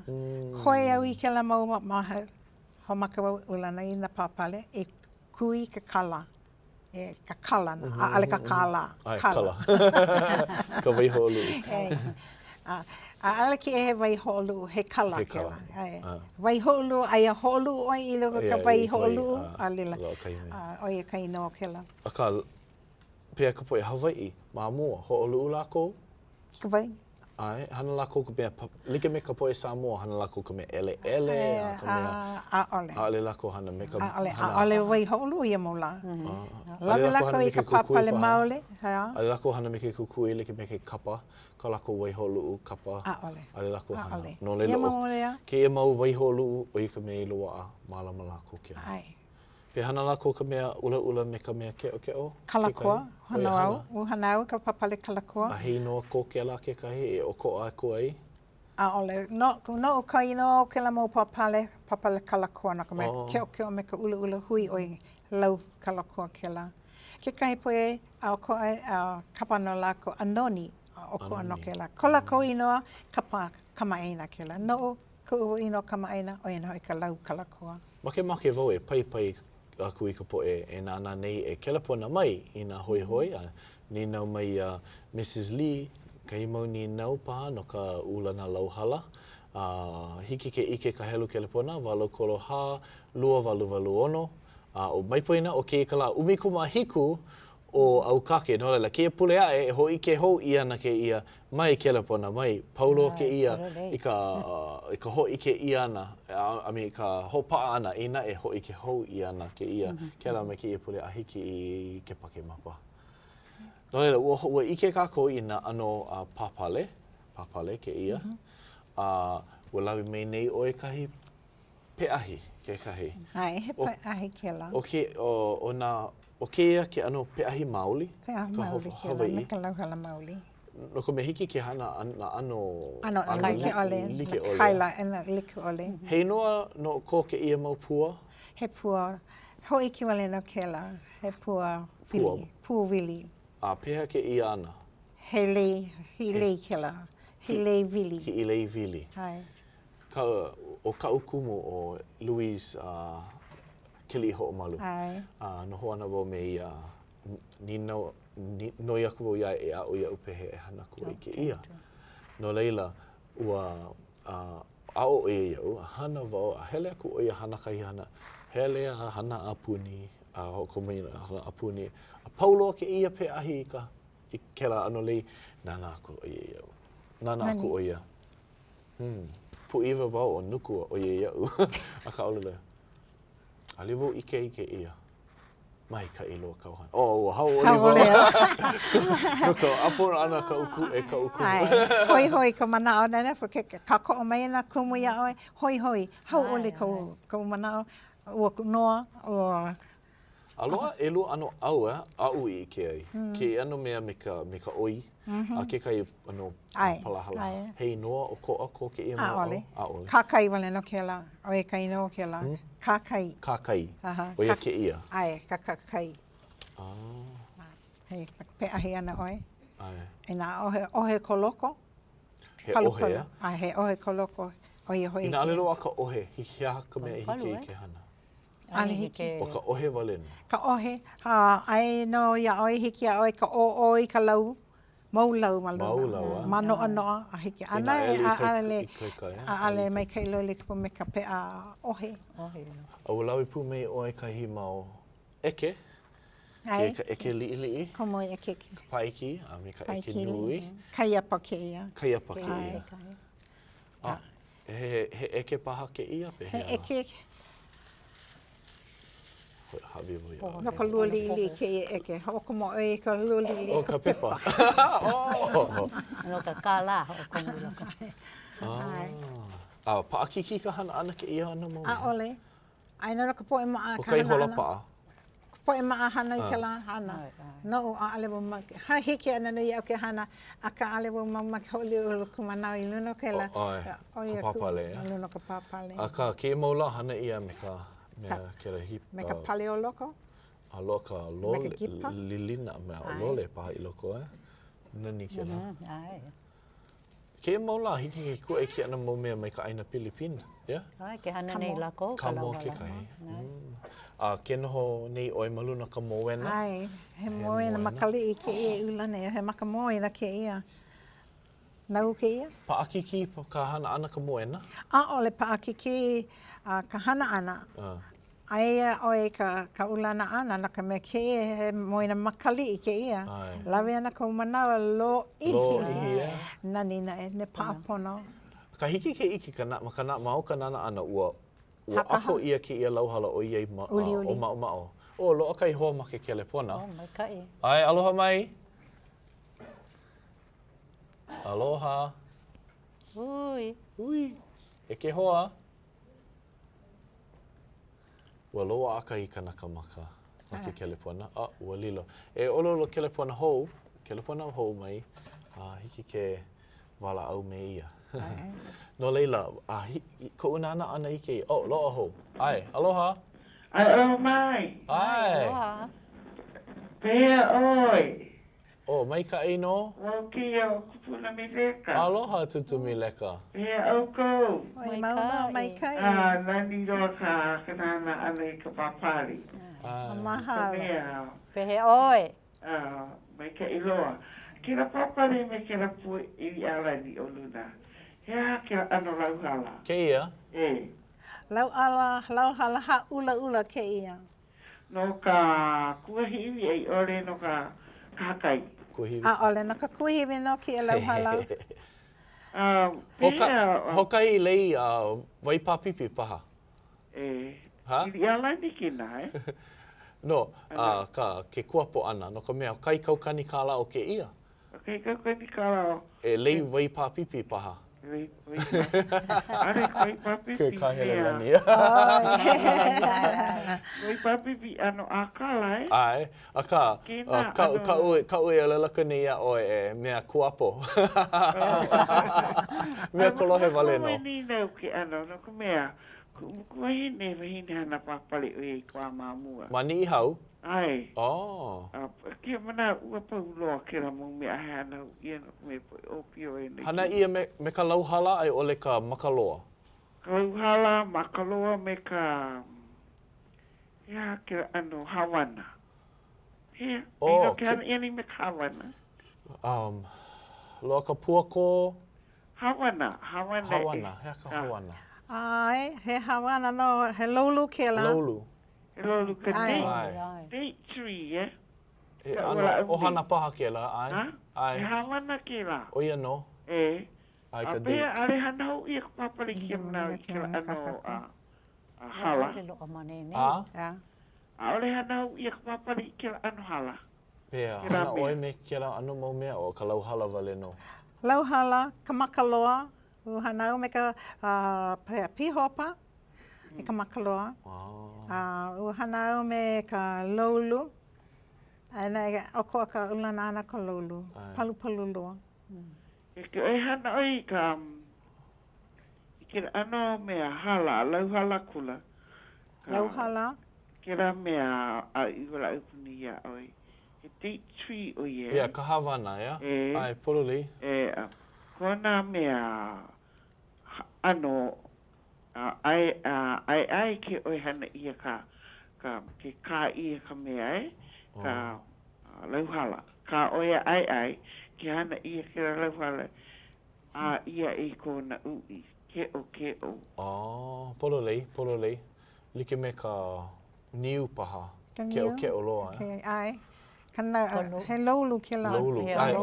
Koe au I ke la mau maha ho maka ulana I na papale e kui ka kala. E ka kala na, ale ka kala. Ai, kala. Ka waiholu. Ale ki e he waiholu, he kala ke la. Waiholu, aia holu oi I loko ka waiholu. Alila, oi e ka inoa ke la. A ka pia ka po e Hawaii, Māmua, ho'olu lako? Ka wai. Ai, hana lako ka mea, like me ka po e Samoa, hana lako ka mea ele, a ka mea. A ole. A ole lako hana me ka. A ole waiholu ia mo la. Lawe lako I ka papale maole. Ale lako hana me ke kukui, like me ke kapa, ka lako waiholu kapa. A ole. Ale lako hana. No Ia leila mo lea. ke e mau waiholu o I ka mea I loa a malama lako ke. Ai. Pe hana lako ka mea ula me ka mea ke'o? Kalakoa, hanau ka papale kalakoa. A hei noa ko ke la ke kahi e o ko a ko ai? A ole, no o kai no ke la mau papale kalakoa na ka me ke'o me ka ula hui oi lau kalakoa ke la. Ke kai poe a ko ai kapano lako anoni o ko ano ke la. Ko la ko inoa kapa kamaina ke la. No ko ino kamaina o ina ka lau kalakoa. Make vau e pai a kui ka po e nāna nei e kelepona mai I nā hoi ni nau mai Mrs. Lee ka imau ni nau paha no ka Ulana Lau Hala hiki ke ike ka helu kelepona walo kolo ha lua walu ono o mai poina o ke kala umikuma hiku o au kake no la ke pule e ho ike ho ia na ke ia mai kelepona mai paulo ke ia I ka ho ike ia na ka ho pa ana ina e ho ike ho ia na ke ia ke la me ke pule a hiki I ke pake mapa no la ua ike ka ko ina ano papale ke ia ua lawi mai nei o e kahi peahi ke kahi ai he peahi ke la o ke ia ke ano peahi maoli peahi maoli ke la me ka lauhala maoli no ko me hiki ke hana ano like ole kaila ena like ole hei noa no ko ke ia mau pua he pua ho iki wale no ke la he pua vili a peha ke ia ana he le ke la he le vili hai o ka ukumu o Louise Kili ho malu no ho ana wo me ni no ia ku ia e a o ia upehe e hana ku I ke ia. No leila ua a o e iau hana wao a hele aku o ia hana kai hana hele a hana apuni a hoko maina hana apuni a paulo ke ia pe ahi I ke la ano lei nana aku o ia iau. Nana aku o ia. Pu iwa wao o nuku o ia iau. A ka olele. Aliwo ike ia. Mai ka ilo kauhana. Hau olea. Nuka, apora ana ka uku. Hoi ka manao nana, ka ko o mai na kumu ia oi. Hoi, hau ole ka manao. Ua noa, Aloha, elu ano au I ke ai. Ke ano mea me ka oi. A ke kai ano palahala. Hei noa o ko ke ia mau au. Kakai wale no ke la. Oe kai no ke la. Kakai. O ia ke ia. Ai, kakai. Hei, pe ahi ana oe. E nā ohe koloko. He ohe a? Ai, he ohe koloko. Oe hoi. Ina alelo a ka ohe. Hihia ka mea hike I ke hana. Ale hiki. O ka ohe wale no? Ka ohe. Ai no ia oe hiki a oe ka oi ka lau. Maulau maluna. Manoa noa a hiki. Ana e ale mai ka ilo le kupo me ka pe a ohe. A ulawi pu mei oe kahi mau eke. Ai. Ke ka eke liʻiliʻi, Ko moi eke ka paiki, a me ka eke paiki nui, li. Kaiapa ke ia. kaiapa ke Ai. ia. Ah, he eke paha ke ia pe He a- eke, Hoi hawi voi a. no ka lua li ke ia eke. Hoko mo e ka lua li Oh, ka pepa. Oh. No ka kālā o kongu loko. Ah, paakiki ka hana ana ke ia ana mau. A ole. Ai nara ka poe maa O ka kai hana hola ana. paa. Poe maa hana i ke la hana. No a ale wo ma. Ha hiki ana nei au ke hana. A ka ale wo ma ma holi o kumanau i luna ke la. Oi, ka papale. Luna ka papale. A ka ke maula hana ia me ka ke ra hip. Me ka pale o loko. A lo ka lole, lilina me a lole paha i loko Nani ke la. Ke maula hiki ke kua e ki ana mau mea mai ka aina Pilipina, yeah? Ai, ke hana nei lako. Ka moa ke kai. Ke noho nei oi maluna ka moena. Ai, he moena makali i ke ia ulane, he maka moena ke ia. Nau ke ia? Paakiki ka hana ana ka moena? A ole paakiki ka hana ana. Aia oi ka ulana ana na ka me ke ia he moena makali i ke ia. Lawe ana ka umanawa lo ihi. Lo ihi, Nani na e ne paapono. Ka hiki ke iki ka mau ka nana ana ua ako ia ki ia lauhala o iei o mao. O loa kai hoa ma ke kelepona. Oh, mai kai. Ai, aloha mai. Aloha. Ui. Ui. E ke hoa. Ua loa aka i kanaka maka ma ke kelepona. Ua lilo. E ololo kelepona hou. Kelepona hou mai. Hiki ke wala au me ia. No leila, ko una ana i ke. Oh, loa hou. Ai, aloha. Ai, aloha mai. Ai. Aloha. Pea oi. Oh, mai ka eino? Wau ki au kupuna mi leka. Aloha tutu mi leka. Pea au kou. Oi mauna mai kai. Nani roa ka kanana ana i ka papari. Mahalo. Pehe oi. Mai ka iloa. Kira papari me kira pui i alani o luna. Hea kira ano lau hala. Ke ia? E. Lau hala ha ula ke ia. No ka kuahiwi ai ore no ka kakai. Kuahiwi. Ole no ka kuahiwi no ki lau hala. Hokai lei waipapipi paha. E. Ha? I alani kina, No, ke kuapo ana. No ka mea, kai kaukani kāla o ke ia. Kai kaukani kāla o. E lei waipapipi paha. Are kai papipi Ke kahele mea. lani. Kai papipi ano a kala, Ai, a ka ue ala laka ni a oe e mea kuapo. Mea kolohe wale no. Kua ni nau ke ano, no ka mea. Kua hine wahine hana papale o e kua mamua. Mani i hau? Ai. Oh. Kia mana ua pau loa ke la mong mea hana ia no me opio e nei. Hana ia me ka lauhala ai ole ka makaloa? Ka lauhala, makaloa me ka... Ia ke ano, hawana. Ia, ino ke hana ia ni me ka hawana. Loa ka puako? Hawana, hawana. Hawana, hea ka hawana. Ai, he hawana no, he loulu ke la. Loulu. He loulu ka nei. Ai. Date tree, eh? Ohana paha ke la, ai? Ai. He hawana ke la. O ia no? E. Ai ka A pea, are hana hau ia ka papali kia mana i ke la ano hala. A ole hana hau ia ka papali i ke la ano hala. Pea, hana oi me ke la ano mau mea o ka lauhala wale no? Lauhala, ka makaloa. Hanau me ka pihopa, me ka makaloa. Hanau me ka loulu. Ana oko ka ulana ana ka loulu. Palu loa. E hana oi ka... I kira ano mea hala, lauhala kula. Lauhala? Kira mea a iwala upuni ia oi. He date tree o ia. Ia, ka Havana, ia? Ai, poluli. Kona mea... Ano, ai ke oi hana ia ke ka ia ka mea ka lauhala. Ka oia ai, ke hana ia ke lauhala, ia i kona ui, ke o. Pololei. Like me ka niu paha, Ke o loa. Ke ai. Kana he loulu ke la. Loulu. Ai,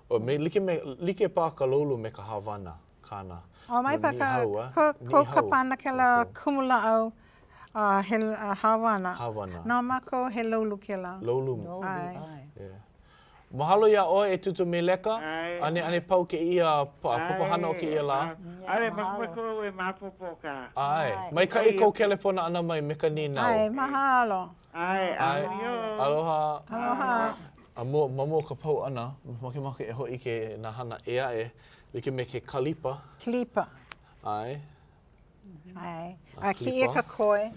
o me like pā ka loulu me ka Havana, kāna. O mai pa ko kapana ke la kumula au he Havana. Nā mako he loulu ke la. Loulu. Ai. Mahalo ia oe e tutu me leka. Ane pau ke ia papahana o ke ia la. Ale, makako e mapopo ka. Ai. Mai ka i kou kelepona ana mai me ka ninau. Ai, mahalo. Ai, aloha. Aloha. Mamo ka pau ana, make e hoi ke nā hana ea e, like me ke kalipa. Kalipa. Ai. Ai. Ki ia ka koe.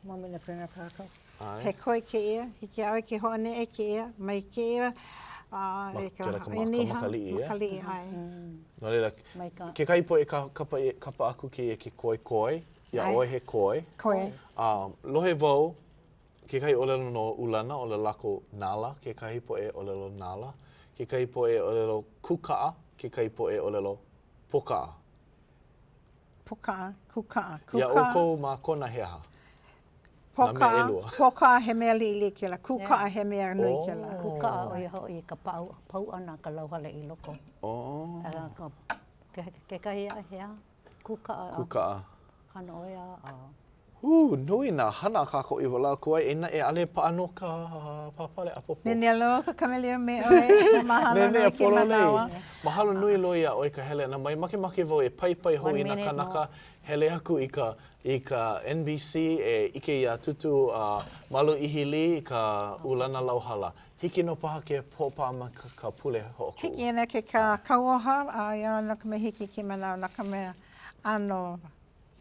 Mamina pena pākau. He koe ke ia, hiki au ke hoane e ke ia, mai ke ia, e niha, makali'i, ai. No reira, ke kai po e kapa aku ke ia ke koe, ia oe he koe. Koe. Lohe wau, ke kai olelo no Ulana, o le lako nala, ke kai po e olelo nala, ke kai po e olelo kuka'a, ke kai po e olelo poka'a. Poka'a, kuka'a. Ia oko ma kona heaha. Poka'a he mea li'ili ke la, kuka'a he mea nui ke la. Kuka'a o ia hoi ka pau ana ka lauhala i loko. Ke kahi a hea, kuka'a. Kuka'a. Hana o ia. Nui nā hana kako i wala kuai, e ale paano ka papale apopo. Nene aloha ka kamelia me oe, mahalo nui ke manawa. Mahalo nui loia oi ka hele, na mai make vau e pai hoi na kanaka hele aku i ka NBC e ike ia tutu Maluʻihi Lee i ka Ulana Lau Hala. Hiki no paha ke pōpā ma ka pule hoʻoku. Hiki ena ke ka kauoha, ia naka me hiki ki manawa, naka me ano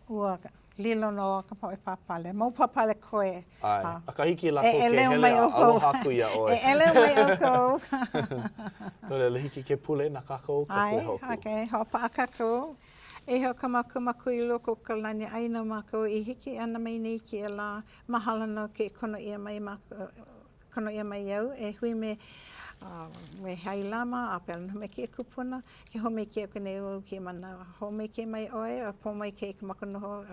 ua lilo no ka pau e papale. Mau papale koe. Ai, a ka hiki lako ke hele aloha aku ia oe. E eleu mai oko. No le hiki ke pule na kako ka pule hoku. Ai, okay, hopa a kako. E heo ka maku i loko ka lani aina mako i hiki ana mai nei ki e la mahala no ke kono ia mai au. E hui me Hailama, a pēlana me ke kupuna, ke home ke kone o ke mana home ke mai oe, a pō mai ke mako noho,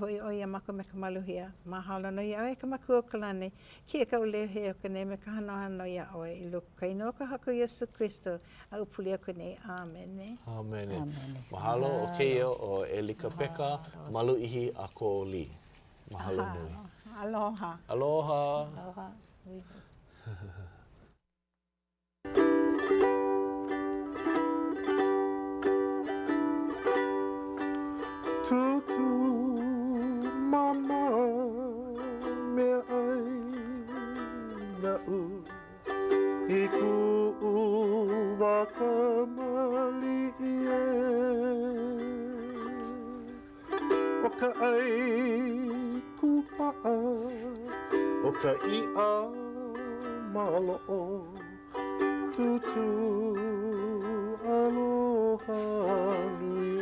hoi oi a mako me ka maluhia. Mahalo no ia oe ka maku o ka lani, ke kau leo he o kone me ka hano ia oe. I loko kai no ka hako Iesu Christo, a upuli o kone. Amen. Amen. Mahalo o keia o ʻElikapeka, Maluʻihi Lee. Mahalo nui. Aloha. Aloha. Aloha. Tutu mama me ai na I ku wakamali o ka ai kupa'a o ka ia malo'o tutu aloha nui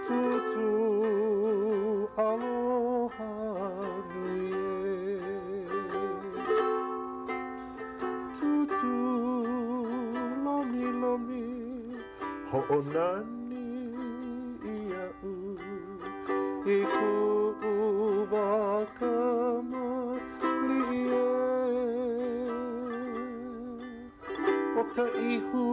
tutu aloha nui tutu lomi ho'onani ia'u I ku wakamali o ka ihu